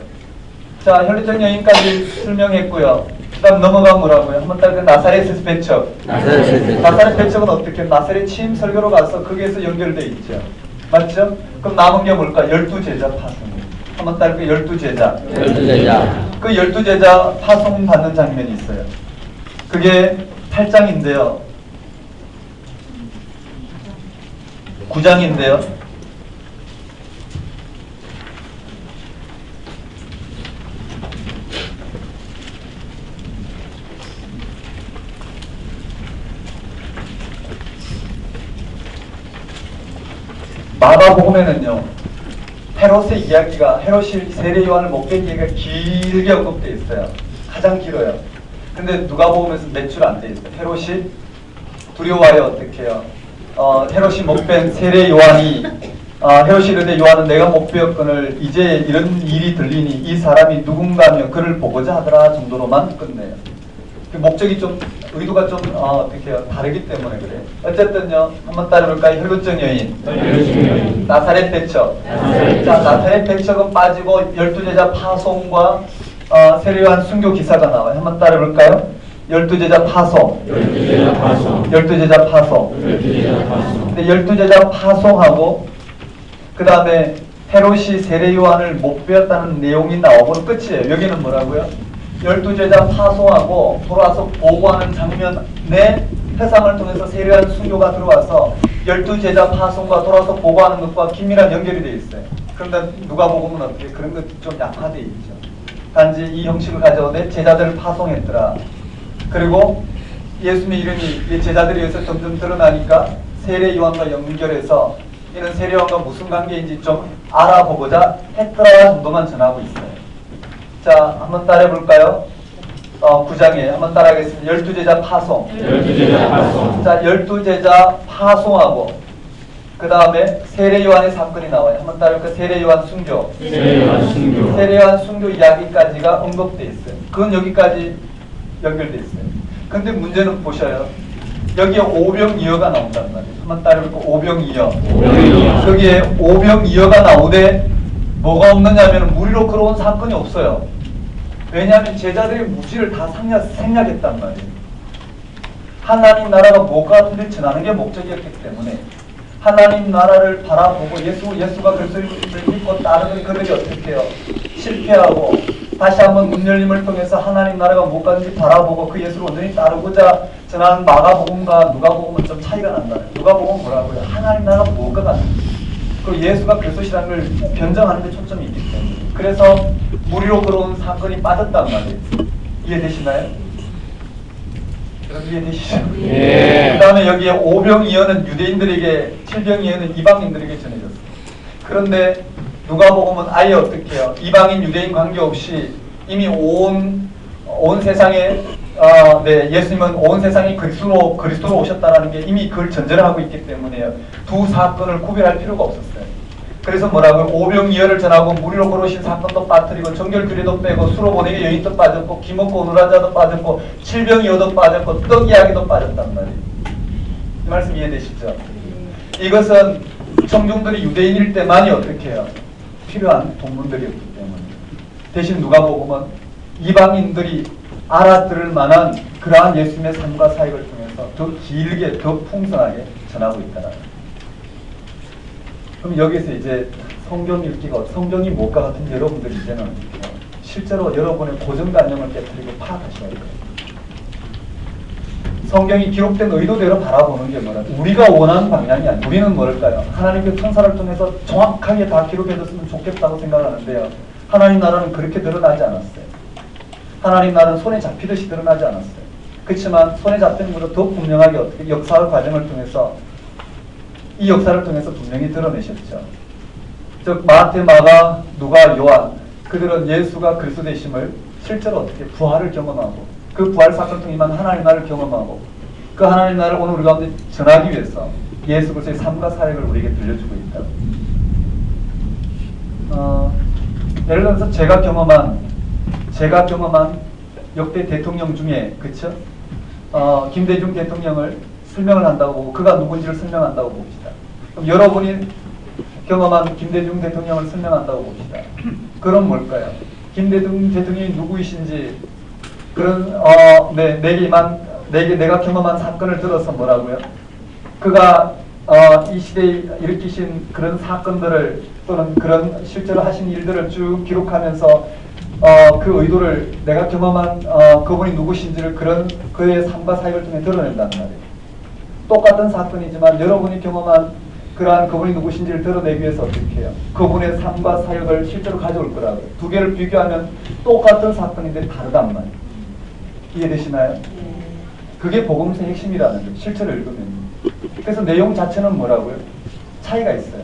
자, 혈루증 여인까지 설명했고요. 그 다음 넘어가 뭐라고요? 한번 따를까? 나사렛 배척. 나사렛 배척은 어떻게? 나사렛 취임 설교로 가서 거기에서 연결돼 있죠. 맞죠? 그럼 남은 게 뭘까? 12제자 파송. 한번 따를까? 12제자. 그 12제자 파송 받는 장면이 있어요. 그게 8장인데요. 9장인데요. 마가복음에는요, 헤롯의 이야기가, 헤롯이 세례 요한을 못 뵌 이야기가 길게 언급되어 있어요. 가장 길어요. 근데 누가복음에서 몇 줄 안 돼 있어요. 헤롯이 두려워하여 어떻게 해요? 헤롯이 못 뵌 세례 요한이 헤롯이 이르되 요한은 내가 못 배웠거늘 이제 이런 일이 들리니 이 사람이 누군가며 그를 보고자 하더라 정도로만 끝내요. 그 목적이 좀 의도가 좀 어떻게 해요? 다르기 때문에 그래요. 어쨌든요, 한번 따라볼까요? 혈루증 여인, 나사렛 배척. 자, 나사렛 배척은 빠지고 12제자 파송과 세례 요한 순교 기사가 나와요. 한번 따라볼까요? 12제자 파송. 12제자 파송. 근데 12제자 파송하고 그 다음에 헤롯이 세례 요한을 못 배웠다는 내용이 나오고는 끝이에요. 여기는 뭐라고요? 12제자 파송하고 돌아와서 보고하는 장면에 회상을 통해서 세례 요한 순교가 들어와서 12제자 파송과 돌아와서 보고하는 것과 긴밀한 연결이 되어 있어요. 그런데 누가복음은 어떻게 그런 것이 좀 약화되어 있죠. 단지 이 형식을 가져오되 제자들을 파송했더라. 그리고 예수님의 이름이 제자들에 의해서 점점 드러나니까 세례 요한과 연결해서 이는 세례 요한과 무슨 관계인지 좀 알아보고자 했더라 정도만 전하고 있어요. 자, 한번 따라해볼까요? 9장에 한번 따라하겠습니다. 12제자 파송. 자, 12제자 파송하고 그 다음에 세례 요한의 사건이 나와요. 한번 따라해볼까요? 세례 요한 순교. 세례 요한 순교 이야기까지가 언급되어 있어요. 그건 여기까지 연결되어 있어요. 근데 문제는 보셔요. 여기에 오병이어가 나온단 말이에요. 한번 따라해볼까? 오병이어. 오병이어. 여기에 오병이어가 나오되 뭐가 없느냐면 무리로 걸어온 사건이 없어요. 왜냐하면 제자들의 무지를 다 생략했단 말이에요. 하나님 나라가 뭐가 같은데 전하는 게 목적이었기 때문에 하나님 나라를 바라보고 예수가 그리스도를 믿고 따르는 그들이 어떻게 해요? 실패하고 다시 한번 문 열림을 통해서 하나님 나라가 뭐가든지 바라보고 그 예수를 온전히 따르고자 전하는 마가복음과 누가복음은 좀 차이가 난다. 누가복음은 뭐라고요? 하나님 나라가 뭐가 같은지 그 예수가 그리스도시라는 걸 변정하는 데 초점이 있기 때문에 그래서 무리로 걸어온 사건이 빠졌단 말이에요. 이해되시나요? 이해되시죠? 예. 그 다음에 여기에 오병이어는 유대인들에게, 칠병이어는 이방인들에게 전해졌어요. 그런데 누가복음은 아예 어떻게 해요? 이방인 유대인 관계없이 이미 온 세상에 예수님은 온 세상이 그리스도로 오셨다라는 게 이미 그걸 전제를 하고 있기 때문에 두 사건을 구별할 필요가 없었어요. 그래서 뭐라고요? 오병이어를 전하고 무리로 걸어오신 사건도 빠뜨리고 정결교례도 빼고 수로보내기 여인도 빠졌고 기먹고 오늘한 자도 빠졌고 칠병이어도 빠졌고 떡 이야기도 빠졌단 말이에요. 이 말씀 이해되시죠? 이것은 청중들이 유대인일 때만이 어떻게 해요? 필요한 동문들이었기 때문에 대신 누가복음은 이방인들이 알아들을 만한 그러한 예수님의 삶과 사역을 통해서 더 길게 더 풍성하게 전하고 있다는 거예요. 그럼 여기서 이제 성경 읽기가 성경이 뭘까 같은 여러분들 이제는 실제로 여러분의 고정관념을 깨뜨리고 파악하셔야 돼요. 성경이 기록된 의도대로 바라보는 게 뭐라? 우리가 원하는 방향이 아니에요. 우리는 뭐랄까요? 하나님의 천사를 통해서 정확하게 다 기록해줬으면 좋겠다고 생각하는데요. 하나님 나라는 그렇게 드러나지 않았어요. 하나님 나라는 손에 잡히듯이 드러나지 않았어요. 그렇지만 손에 잡히는 것보다 더 분명하게 어떻게 역사의 과정을 통해서 이 역사를 통해서 분명히 드러내셨죠. 즉 마태, 마가, 누가, 요한 그들은 예수가 그리스도 되심을 실제로 어떻게 부활을 경험하고 그 부활 사건을 통해만 하나님 나라를 경험하고 그 하나님 나라를 오늘 우리 가운데 전하기 위해서 예수 그리스도의 삶과 사역을 우리에게 들려주고 있다. 예를 들어서 제가 경험한 역대 대통령 중에 그쵸? 김대중 대통령을 설명을 한다고 보고 그가 누군지를 설명한다고 봅시다. 그럼 여러분이 경험한 김대중 대통령을 설명한다고 봅시다. 그럼 뭘까요? 김대중 대통령이 누구이신지 그런 내가 경험한 사건을 들어서 뭐라고요? 그가 이 시대에 일으키신 그런 사건들을 또는 그런 실제로 하신 일들을 쭉 기록하면서 그 의도를 내가 경험한 그분이 누구신지를 그의 삶과 사역을 통해 드러낸단 말이에요. 똑같은 사건이지만 여러분이 경험한 그러한 그분이 누구신지를 드러내기 위해서 어떻게 해요? 그분의 삶과 사역을 실제로 가져올 거라고요. 두 개를 비교하면 똑같은 사건인데 다르단 말이에요. 이해되시나요? 그게 복음서의 핵심이라는 거예요. 실제로 읽으면. 그래서 내용 자체는 뭐라고요? 차이가 있어요.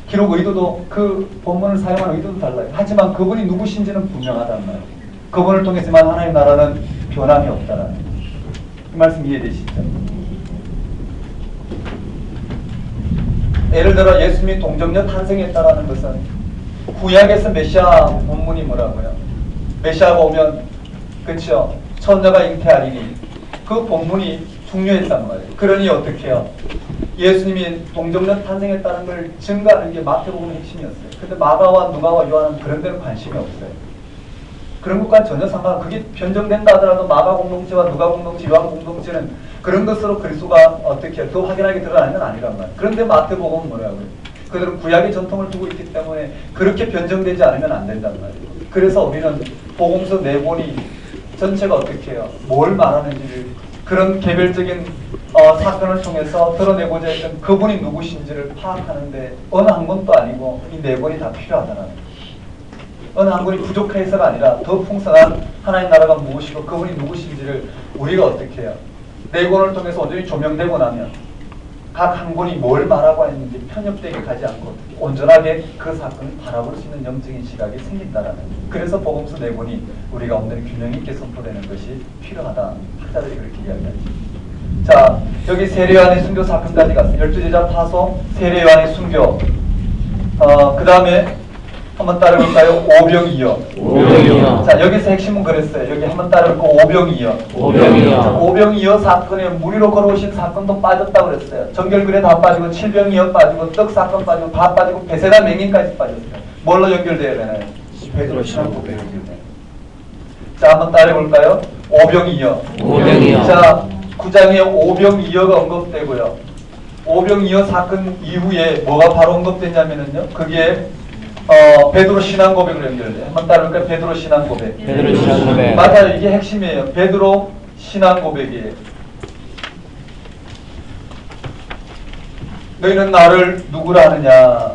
기록 의도도 그 본문을 사용하는 의도도 달라요. 하지만 그분이 누구신지는 분명하단 말이에요. 그분을 통해서만 하나님의 나라는 변함이 없다라는 거예요. 이 말씀 이해되시죠? 예를 들어 예수님이 동정녀 탄생했다라는 것은 구약에서 메시아 본문이 뭐라고요? 메시아가 오면 그렇죠? 처녀가 잉태하리니 그 본문이 중요했단 말이에요. 그러니 어떻게 해요? 예수님이 동정녀 탄생했다는 걸 증거하는 게 마태복음의 핵심이었어요. 근데 마가와 누가와 요한은 그런 데는 관심이 없어요. 그런 것과 전혀 그게 변정된다 하더라도 마가 공동체와 누가 공동체, 요한 공동체는 그런 것으로 그리스도가 어떻게 더 확연하게 드러나는 건 아니란 말이에요. 그런데 마태복음은 뭐라고요? 그들은 구약의 전통을 두고 있기 때문에 그렇게 변정되지 않으면 안 된단 말이에요. 그래서 우리는 복음서 네 권이 전체가 어떻게 해요? 뭘 말하는지를 그런 개별적인 사건을 통해서 드러내고자 했던 그분이 누구신지를 파악하는데 어느 한 권도 아니고 이 네 권이 다 필요하다는 거예요. 어느 한 권이 부족해서가 아니라 더 풍성한 하나님 나라가 무엇이고 그분이 누구신지를 우리가 어떻게 해요? 네 권을 통해서 온전히 조명되고 나면 각 한 권이 뭘 말하고 있는지 편협되게 가지 않고 온전하게 그 사건을 바라볼 수 있는 영적인 시각이 생긴다라는 거예요. 그래서 복음서 네 권이 우리가 온전히 균형 있게 선포되는 것이 필요하다. 학자들이 그렇게 이야기하죠. 자, 여기 세례요한의 순교 사건까지 갔어요. 12제자 파송, 세례요한의 순교. 그 다음에 한번 따라볼까요? 오병이어. 오병이어. 자, 여기서 핵심은 그랬어요. 여기 한번 따라볼까? 오병이어. 오병이어. 오병이어 사건에 무리로 걸어오신 사건도 빠졌다고 그랬어요. 정결근에 다 빠지고 칠병이어 빠지고 떡 사건 빠지고 다 빠지고 베세다 맹인까지 빠졌어요. 뭘로 연결돼야 되나요? 베드로 신앙고백 연결돼요. 자, 한번 따라볼까요? 오병이어. 오병이어. 자, 9장에 오병이어가 언급되고요. 오병이어 사건 이후에 뭐가 바로 언급되냐면은요. 그게 베드로 신앙 고백을 연결돼요. 한번 따라볼까요? 베드로 신앙 고백. 베드로 신앙 고백. 맞아요. 이게 핵심이에요. 베드로 신앙 고백이에요. 너희는 나를 누구라 하느냐?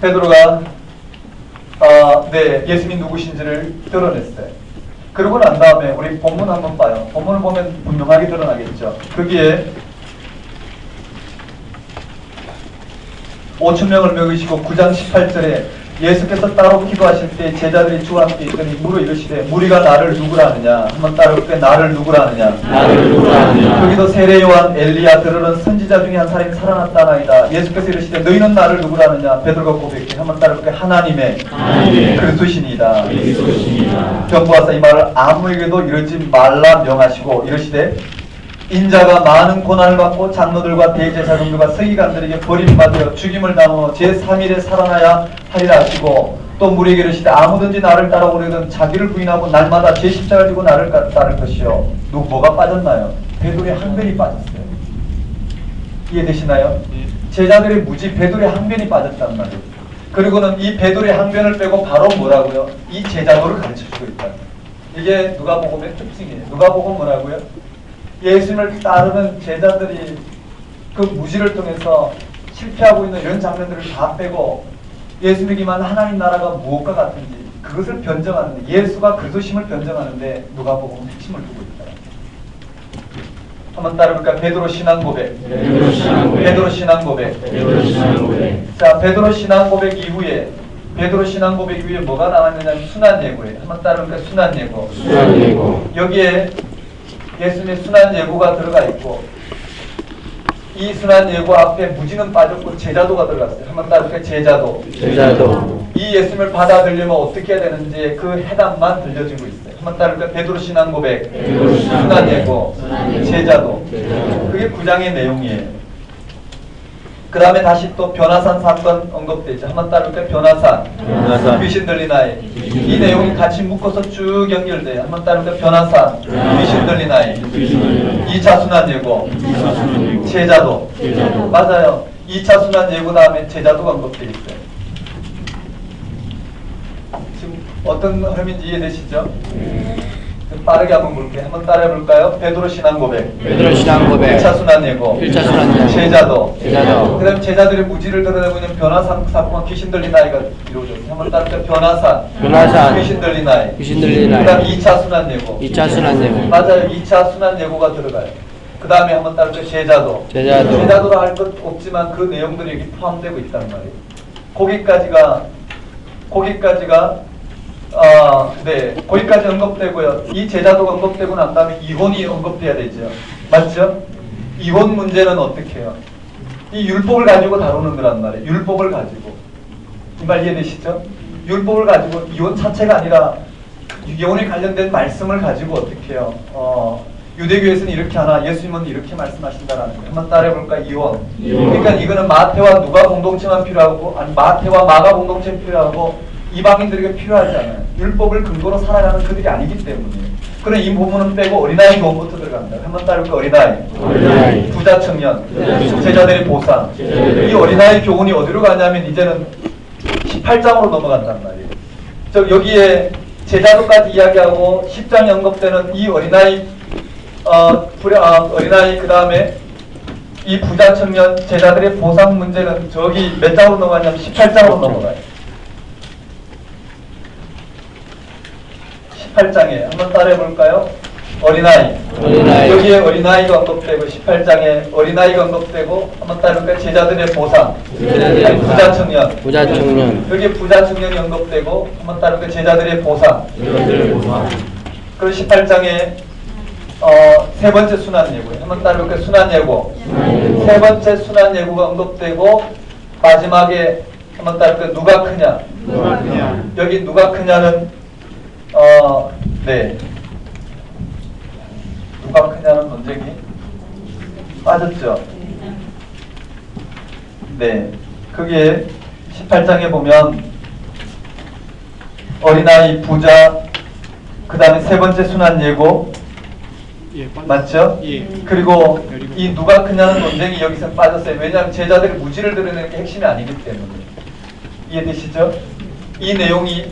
베드로가 네, 예수님이 누구신지를 드러냈어요. 그러고 난 다음에 우리 본문 한번 봐요. 본문을 보면 분명하게 드러나겠죠. 거기에 5,000명을 먹이시고 9장 18절에 예수께서 따로 기도하실 때 제자들이 주와 함께 있더니 물어 이르시되 무리가 나를 누구라 하느냐. 한번 따라볼게. 나를 누구라 하느냐. 나를 누구라 하느냐. 거기도 세례 요한 엘리야 들으는 선지자 중에 한 사람이 살아났다나이다. 예수께서 이르시되 너희는 나를 누구라 하느냐. 베드로가 고백해. 한번 따라볼게. 하나님의 그리스도시니이다. 경고하사 이 말을 아무에게도 이르지 말라 명하시고 이르시되 인자가 많은 고난을 받고 장로들과 대제사장들과 서기관들에게 버림받아 죽임을 당하고 제3일에 살아나야 하리라 하시고 또 무리에게 이르시되 아무든지 나를 따라오려든 자기를 부인하고 날마다 제 십자가를 지고 나를 따를 것이요. 뭐가 빠졌나요? 베드로의 항변이 빠졌어요. 이해되시나요? 제자들의 무지 베드로의 항변이 빠졌단 말이에요. 그리고는 이 베드로의 항변을 빼고 바로 뭐라고요? 이 제자도를 가르쳐주고 있다. 이게 누가복음의 특징이에요. 누가복음 뭐라고요? 예수님을 따르는 제자들이 그 무지를 통해서 실패하고 있는 이런 장면들을 다 빼고 예수님이기만 하나님 나라가 무엇과 같은지 그것을 변정하는데 예수가 그리스도심을 변정하는데 누가복음 핵심을 두고 있다. 한번 따라볼까? 베드로 신앙 고백. 베드로 신앙 고백. 자, 베드로 신앙 고백 이후에 뭐가 나왔느냐면 순환 예고예요. 한번 따라볼까? 순환 예고. 여기에 예수님의 순환 예고가 들어가 있고 이 순환 예고 앞에 무지는 빠졌고 제자도가 들어갔어요. 한번 따라볼까요? 제자도. 이 예수님을 받아들이려면 어떻게 해야 되는지 그 해답만 들려주고 있어요. 한번 따라볼까요? 베드로 신앙 고백, 순환 예고, 제자도. 그게 9장의 내용이에요. 그 다음에 다시 또 변화산 사건 언급되죠. 한번 따라볼까요? 변화산. 귀신 들린 아이. 이 내용이 같이 묶어서 쭉 연결돼요. 한번 따라볼까요? 변화산. 귀신 들린 아이. 2차 순환 예고. 제자도. 맞아요. 2차 순환 예고 다음에 제자도가 언급되어 있어요. 지금 어떤 흐름인지 이해되시죠? 빠르게 한번 볼게요. 한번 따라해볼까요? 베드로 신앙 고백. 1차 순환 예고. 제자도. 그 다음에 제자들의 무지를 드러내고 있는 변화산 사건 귀신 들린 아이가 이루어졌어요. 한번 따라해볼까요? 변화산. 귀신 들린 아이. 그 다음에 2차 순환 예고. 맞아요. 2차 순환 예고가 들어가요. 그 다음에 한번 따라해볼까요? 제자도라 할 것 없지만 그 내용들이 여기 포함되고 있단 말이에요. 거기까지 언급되고요. 이 제자도가 언급되고 난 다음에 이혼이 언급돼야 되죠. 맞죠? 이혼 문제는 어떻게 해요? 이 율법을 가지고 다루는 거란 말이에요. 율법을 가지고. 이 말 이해되시죠? 율법을 가지고 이혼 자체가 아니라 이혼에 관련된 말씀을 가지고 어떻게 해요? 유대교에서는 이렇게 하나 예수님은 이렇게 말씀하신다라는 거예요. 한번 따라해볼까? 이혼. 그러니까 이거는 마태와 누가 공동체만 필요하고 아니 마태와 마가 공동체만 필요하고 이방인들에게 필요하지 않아요. 율법을 근거로 살아가는 그들이 아니기 때문이에요. 그럼 이 부분은 빼고 어린아이 교훈부터 들어갑니다. 한번 따라볼까? 어린아이. 부자 청년. 제자들의 보상. 이 어린아이 교훈이 어디로 가냐면 이제는 18장으로 넘어간단 말이에요. 여기에 제자도까지 이야기하고 10장에 언급되는 이 어린아이 그 다음에 이 부자 청년 제자들의 보상 문제는 저기 몇 장으로 넘어가냐면 18장으로 넘어가요. 18장에 한번 따라해볼까요? 어린아이. 여기에 어린아이가 언급되고 18장에 어린아이가 언급되고 한번 따라해볼까요? 제자들의 보상. 부자 청년. 여기에 부자 청년이 언급되고 한번 따라해볼까요? 제자들의 보상. 그리고 18장에 세 번째 순환 예고예요. 한번 따라해볼까요? 순환 예고. 세 번째 순환 예고가 언급되고 마지막에 한번 따를까요? 누가 크냐? 누가 크냐? 여기 누가 크냐는 네. 누가 크냐는 논쟁이 빠졌죠. 네. 그게 18장에 보면 어린아이, 부자, 그 다음에 세 번째 순환 예고, 맞죠? 예. 그리고 이 누가 크냐는 논쟁이 여기서 빠졌어요. 왜냐하면 제자들이 무지를 드러내는 게 핵심이 아니기 때문에. 이해되시죠? 이 내용이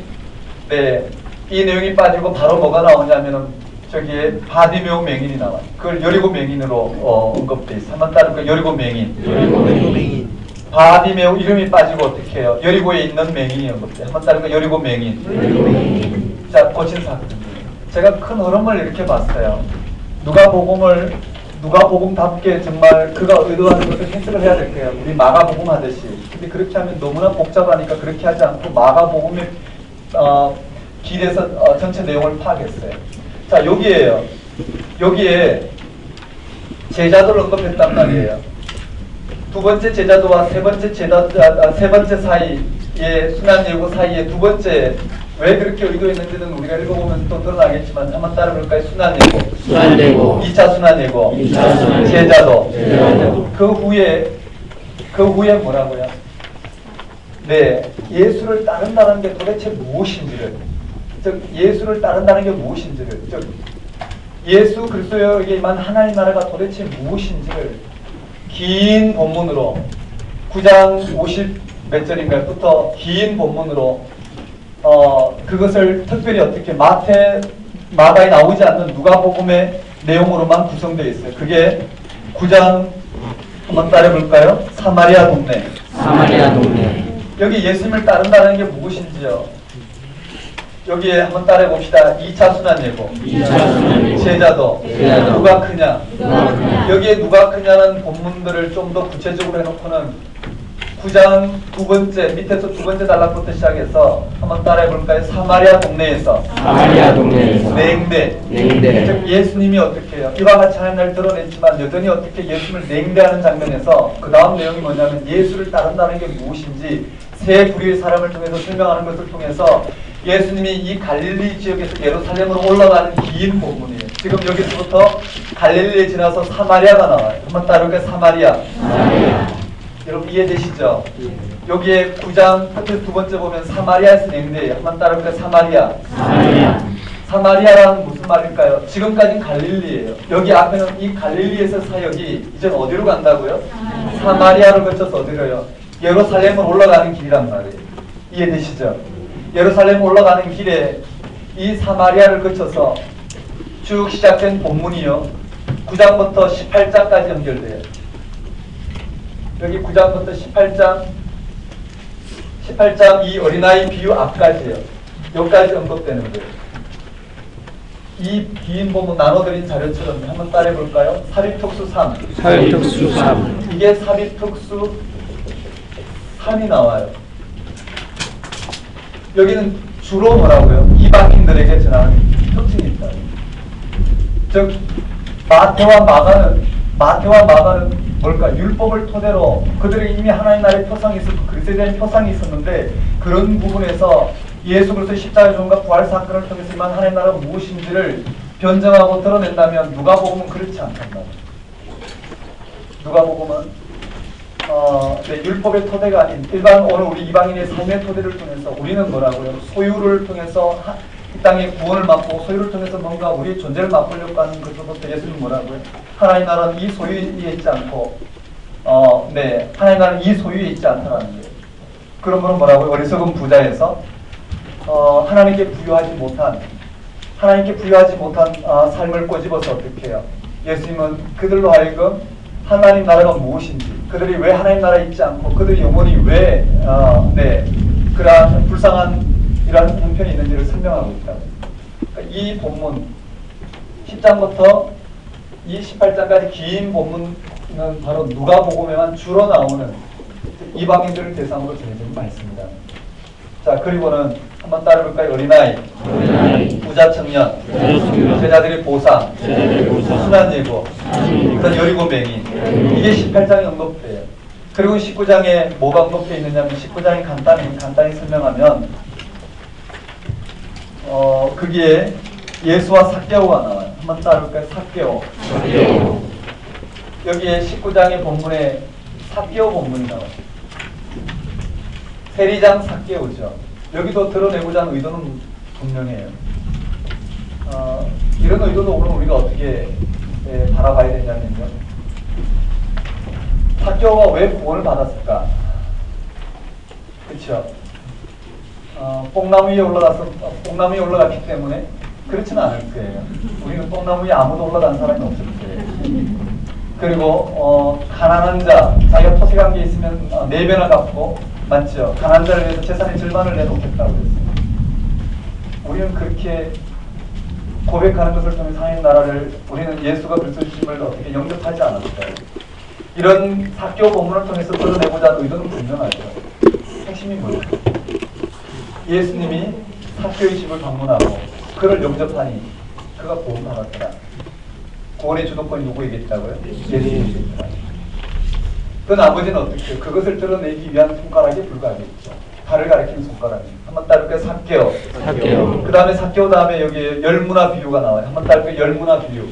빠지고 바로 뭐가 나오냐면은 저기에 바디메오 맹인이 나와요. 그걸 여리고 맹인으로 언급돼 있어요. 한번 따를까? 여리고 맹인. 바디메오 이름이 빠지고 어떻게 해요? 여리고에 있는 맹인이 언급돼요. 한번 따를까? 여리고 맹인. 자, 고친 사건. 제가 큰 흐름을 이렇게 봤어요. 누가복음답게 정말 그가 의도하는 것을 해석을 해야 될 거예요. 우리 마가복음 하듯이. 근데 그렇게 하면 너무나 복잡하니까 그렇게 하지 않고 마가복음의 길에서 전체 내용을 파악했어요. 자, 여기에 제자도를 언급했단 말이에요. 두 번째 제자도와 세 번째 사이의 순환예고 사이에 두 번째 왜 그렇게 의도했는지는 우리가 읽어보면 또 드러나겠지만 한번 따라볼까요? 순환예고 2차 순환예고 제자도. 그 후에 뭐라고요? 네, 예수를 따른다는 게 도대체 무엇인지를, 즉 예수를 따른다는 게 무엇인지를, 즉 예수 그리스도에게만 하나님 나라가 도대체 무엇인지를 긴 본문으로 9장 50 몇 절인가부터 긴 본문으로 그것을 특별히 어떻게 마가에 나오지 않는 누가복음의 내용으로만 구성되어 있어요. 그게 9장 한번 따라볼까요? 사마리아 동네. 여기 예수님을 따른다는 게 무엇인지요? 여기에 한번 따라해 봅시다. 2차 순환예고. 제자도. 누가 크냐? 여기에 누가 크냐는 본문들을 좀 더 구체적으로 해놓고는 9장 밑에서 두 번째 단락부터 시작해서 한번 따라해 볼까요? 사마리아 동네에서 냉대. 즉 예수님이 어떻게 해요? 이와 같이 하나님 나라를 드러냈지만 여전히 어떻게 예수님을 냉대하는 장면에서 그 다음 내용이 뭐냐면 예수를 따른다는 게 무엇인지 세 부류의 사람을 통해서 설명하는 것을 통해서 예수님이 이 갈릴리 지역에서 예루살렘으로 올라가는 긴 본문이에요. 지금 여기서부터 갈릴리에 지나서 사마리아가 나와요. 한번 따라볼까요? 사마리아. 여러분 이해되시죠? 여기에 9장 끝에 두 번째 보면 사마리아에서 냉대예요. 한번 따라볼까요? 사마리아라는 무슨 말일까요? 지금까지는 갈릴리예요. 여기 앞에는 이 갈릴리에서 사역이 이제 어디로 간다고요? 사마리아를 거쳐서 어디로요? 예루살렘으로 올라가는 길이란 말이에요. 이해되시죠? 예루살렘 올라가는 길에 이 사마리아를 거쳐서 쭉 시작된 본문이요. 9장부터 18장까지 연결돼요. 여기 9장부터 18장 이 어린아이 비유 앞까지요. 여기까지 언급되는 거예요. 이 긴 본문 나눠드린 자료처럼 한번 따라해 볼까요? 사립특수 3. 이게 사립특수 3이 나와요. 여기는 주로 뭐라고요? 이방인들에게 전하는 특징이 있다. 즉 마태와 마가는 뭘까? 율법을 토대로 그들이 이미 하나님 나라의 표상이 있었고 그리스도에 대한 표상이 있었는데 그런 부분에서 예수 그리스도의 십자가 죽음과 부활 사건을 통해서만 하나님 나라가 무엇인지를 변정하고 드러낸다면 누가복음은 그렇지 않단 말이에요. 누가복음은 율법의 토대가 아닌 일반 오늘 우리 이방인의 삶의 토대를 통해서 우리는 뭐라고요? 소유를 통해서 이 땅의 구원을 맛보고 소유를 통해서 뭔가 우리의 존재를 맛보려고 하는 것부터 예수님 뭐라고요? 하나님 나라는 이 소유에 있지 않고 하나님 나라는 이 소유에 있지 않다는 거예요. 그러므로 뭐라고요? 어리석은 부자에서 하나님께 부여하지 못한 삶을 꼬집어서 어떻게 해요? 예수님은 그들로 하여금 하나님 나라가 무엇인지, 그들이 왜 하나님 나라에 있지 않고 그들이 영혼이 왜 그러한 불쌍한 이러한 형편이 있는지를 설명하고 있다. 그러니까 이 본문 10장부터 이 18장까지 긴 본문은 바로 누가복음에만 주로 나오는 이방인들을 대상으로 전해진 말씀입니다. 자, 그리고는 한번 따라볼까요? 어린아이, 부자 청년, 제자들의 보상, 순환예고, 여리고 맹인. 이게 18장에 언급돼요. 그리고 19장에 뭐가 언급되어 있느냐면 19장이 간단히 설명하면 거기에 예수와 삭개오가 나와요. 한번 따라볼까요? 삭개오. 여기에 19장의 본문에 삭개오 본문이 나와요. 세리장 삭개오죠. 여기도 드러내고자 하는 의도는 분명해요. 이런 의도도 오늘 우리가 어떻게 바라봐야 되냐면요. 삭개오가 왜 구원을 받았을까? 그렇죠? 뽕나무 위에 올라갔기 때문에 그렇지는 않을 거예요. 우리는 뽕나무 위에 아무도 올라간 사람이 없을 거예요. 그리고 가난한 자, 자기가 토색한 게 있으면 4배나 갚고, 맞죠? 가난한 자를 위해서 재산의 절반을 내놓겠다고 했어요. 우리는 그렇게 고백하는 것을 통해 하나님 나라를 우리는 예수가 그리스도이심을 어떻게 영접하지 않았어요. 이런 삭개오 본문을 통해서 드러내고자 하는 의도는 분명하죠. 핵심이 뭐예요? 예수님이 삭개오의 집을 방문하고 그를 영접하니 그가 구원받았더라. 구원의 주도권이 누구에게 있다고요? 예수님에게 있더라. 그 나머지는 어떻게 해요? 그것을 드러내기 위한 손가락에 불과하겠죠. 달을 가리키는 손가락이. 한번 따를까요? 삭개오. 그 다음에 삭개오 다음에 여기 열무나 비유가 나와요. 한번 따를까요? 열무나 비유.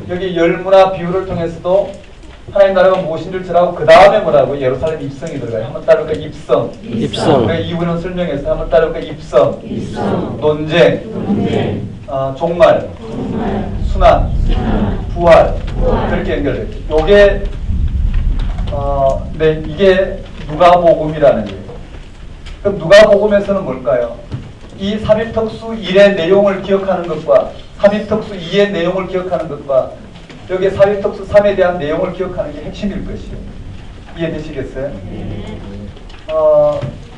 여기 열무나 비유를 통해서도 하나님 나라가 무엇인지를 전하고 그 다음에 뭐라고? 예루살렘 입성이 들어가요. 한번 따를까요? 입성. 우리가 이유는 설명해서 한번 따를까요? 입성. 논쟁. 종말. 순환. 부활. 그렇게 연결됐죠. 요게 네, 이게 누가복음이라는 거예요. 그럼 누가복음에서는 뭘까요? 이 삽입특수 1의 내용을 기억하는 것과 삽입특수 2의 내용을 기억하는 것과 여기에 삽입특수 3에 대한 내용을 기억하는 게 핵심일 것이에요. 이해되시겠어요?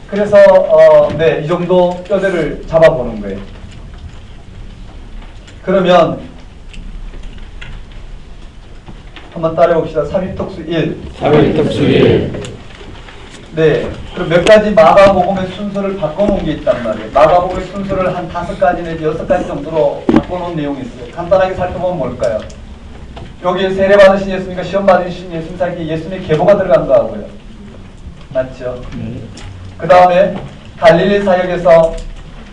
그래서 네, 이 정도 뼈대를 잡아보는 거예요. 그러면 한번 따라해봅시다. 삽입특수 1. 네. 그럼 몇 가지 마가복음의 순서를 바꿔놓은 게 있단 말이에요. 마가복음의 순서를 한 5가지 내지 6가지 정도로 바꿔놓은 내용이 있어요. 간단하게 살펴보면 뭘까요? 여기에 세례받으신 예수님과 시험받으신 예수님 사이에 예수님의 계보가 들어간 거하고요. 맞죠? 그 다음에 갈릴리 사역에서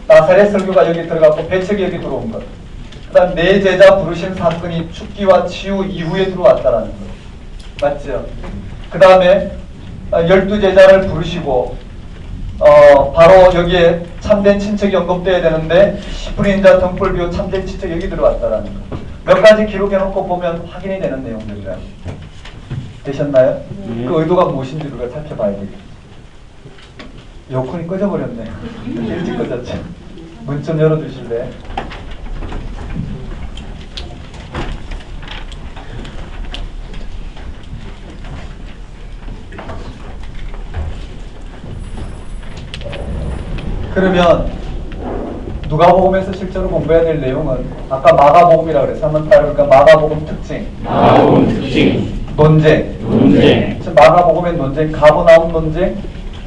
나사렛 설교가 여기 들어갔고 배척이 여기 들어온 것. 그 다음 네 제자 부르신 사건이 죽기와 치유 이후에 들어왔다라는 것. 맞죠? 그 다음에 12제자를 부르시고 바로 여기에 참된 친척이 언급돼야 되는데 시프린자 등불비오 참된 친척 여기 들어왔다라는 것. 몇 가지 기록해놓고 보면 확인이 되는 내용들이라. 되셨나요? 그 의도가 무엇인지 우리가 살펴봐야 되겠죠. 에어컨이 꺼져버렸네. 일찍 꺼졌죠. 문 좀 열어주실래요? 그러면 누가복음에서 실제로 공부해야 될 내용은 아까 마가복음이라고 그래서 한번 따라볼까? 마가복음 특징. 논쟁. 지금 마가복음의 논쟁, 가버나움 논쟁,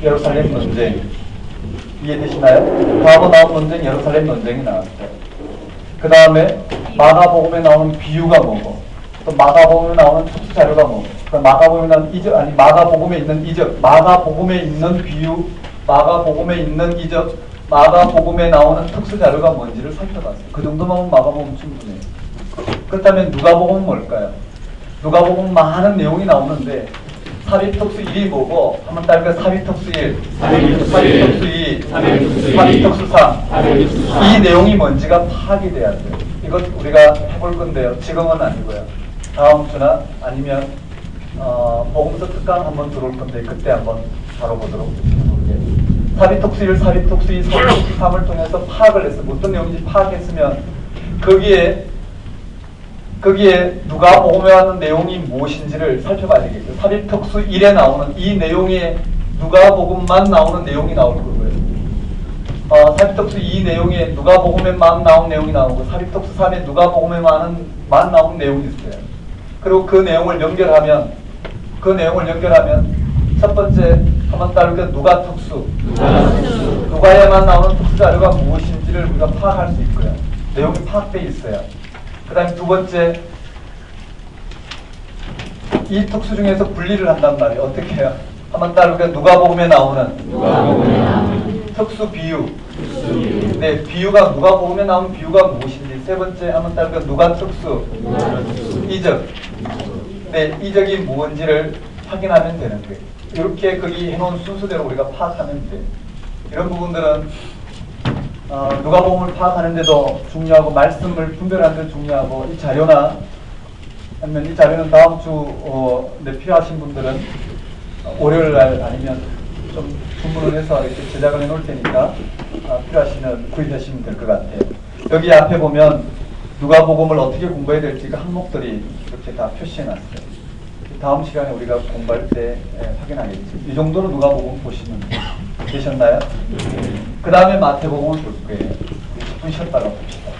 예루살렘 논쟁. 이해되시나요? 가버나움 논쟁, 예루살렘 논쟁이 나왔어요. 그 다음에 마가복음에 나오는 비유가 뭐고, 또 마가복음에 나오는 특수 자료가 뭐고, 마가복음에 나오는 이적, 아니 마가복음에 있는 이적, 마가복음에 있는 비유, 마가복음에 있는 이적, 마가복음에 나오는 특수 자료가 뭔지를 살펴봤어요. 그 정도만 하면 마가복음 충분해요. 그렇다면 누가복음은 뭘까요? 누가복음 많은 내용이 나오는데 삽입특수 1이 뭐고 한번 따르면 삽입특수 1, 삽입특수 2, 삽입특수 3. 이 내용이 뭔지가 파악이 돼야 돼요. 이것 우리가 해볼 건데요. 지금은 아니고요. 다음 주나 아니면 복음서 특강 한번 들어올 건데 그때 한번 다뤄보도록 해볼게요. 삽입특수 1, 삽입특수 2, 삽입특수 3을 통해서 파악을 했어요. 어떤 내용인지 파악했으면 거기에 누가복음에 하는 내용이 무엇인지를 살펴봐야 되겠죠. 삽입특수 1에 나오는 이 내용에 누가복음만 나오는 내용이 나올 거고요. 삽입특수 2 내용에 누가복음에만 나온 내용이 나오고 삽입특수 3에 누가복음에만 나온 내용이 있어요. 그리고 그 내용을 연결하면 첫 번째 한번 따르게 누가특수. 누가에만 나오는 특수 자료가 무엇인지를 우리가 파악할 수 있고요. 내용이 파악되어 있어요. 그 다음에 두 번째 이 특수 중에서 분리를 한단 말이에요. 어떻게 해요? 한번 따르면 누가복음에 나오는 특수 비유. 네, 비유가 누가복음에 나오는 비유가 무엇인지. 세 번째 한번 따르면 누가 특수, 이적. 네, 이적이 무엇인지를 확인하면 되는 거예요. 이렇게 거기 해놓은 순서대로 우리가 파악하면 돼요. 이런 부분들은 누가복음을 파악하는데도 중요하고 말씀을 분별하는 데 중요하고 이 자료나 아니면 이 자료는 다음 주 필요하신 분들은 월요일 날 아니면 좀 주문을 해서 이렇게 제작을 해놓을 테니까 필요하시면 구입하시면 될 것 같아요. 여기 앞에 보면 누가복음을 어떻게 공부해야 될지 그 항목들이 이렇게 다 표시해놨어요. 다음 시간에 우리가 공부할 때 확인하겠죠. 이 정도로 누가복음 보시면 되셨나요? 그 다음에 마태복음을 볼 거예요. 10분 쉬었다가 봅시다.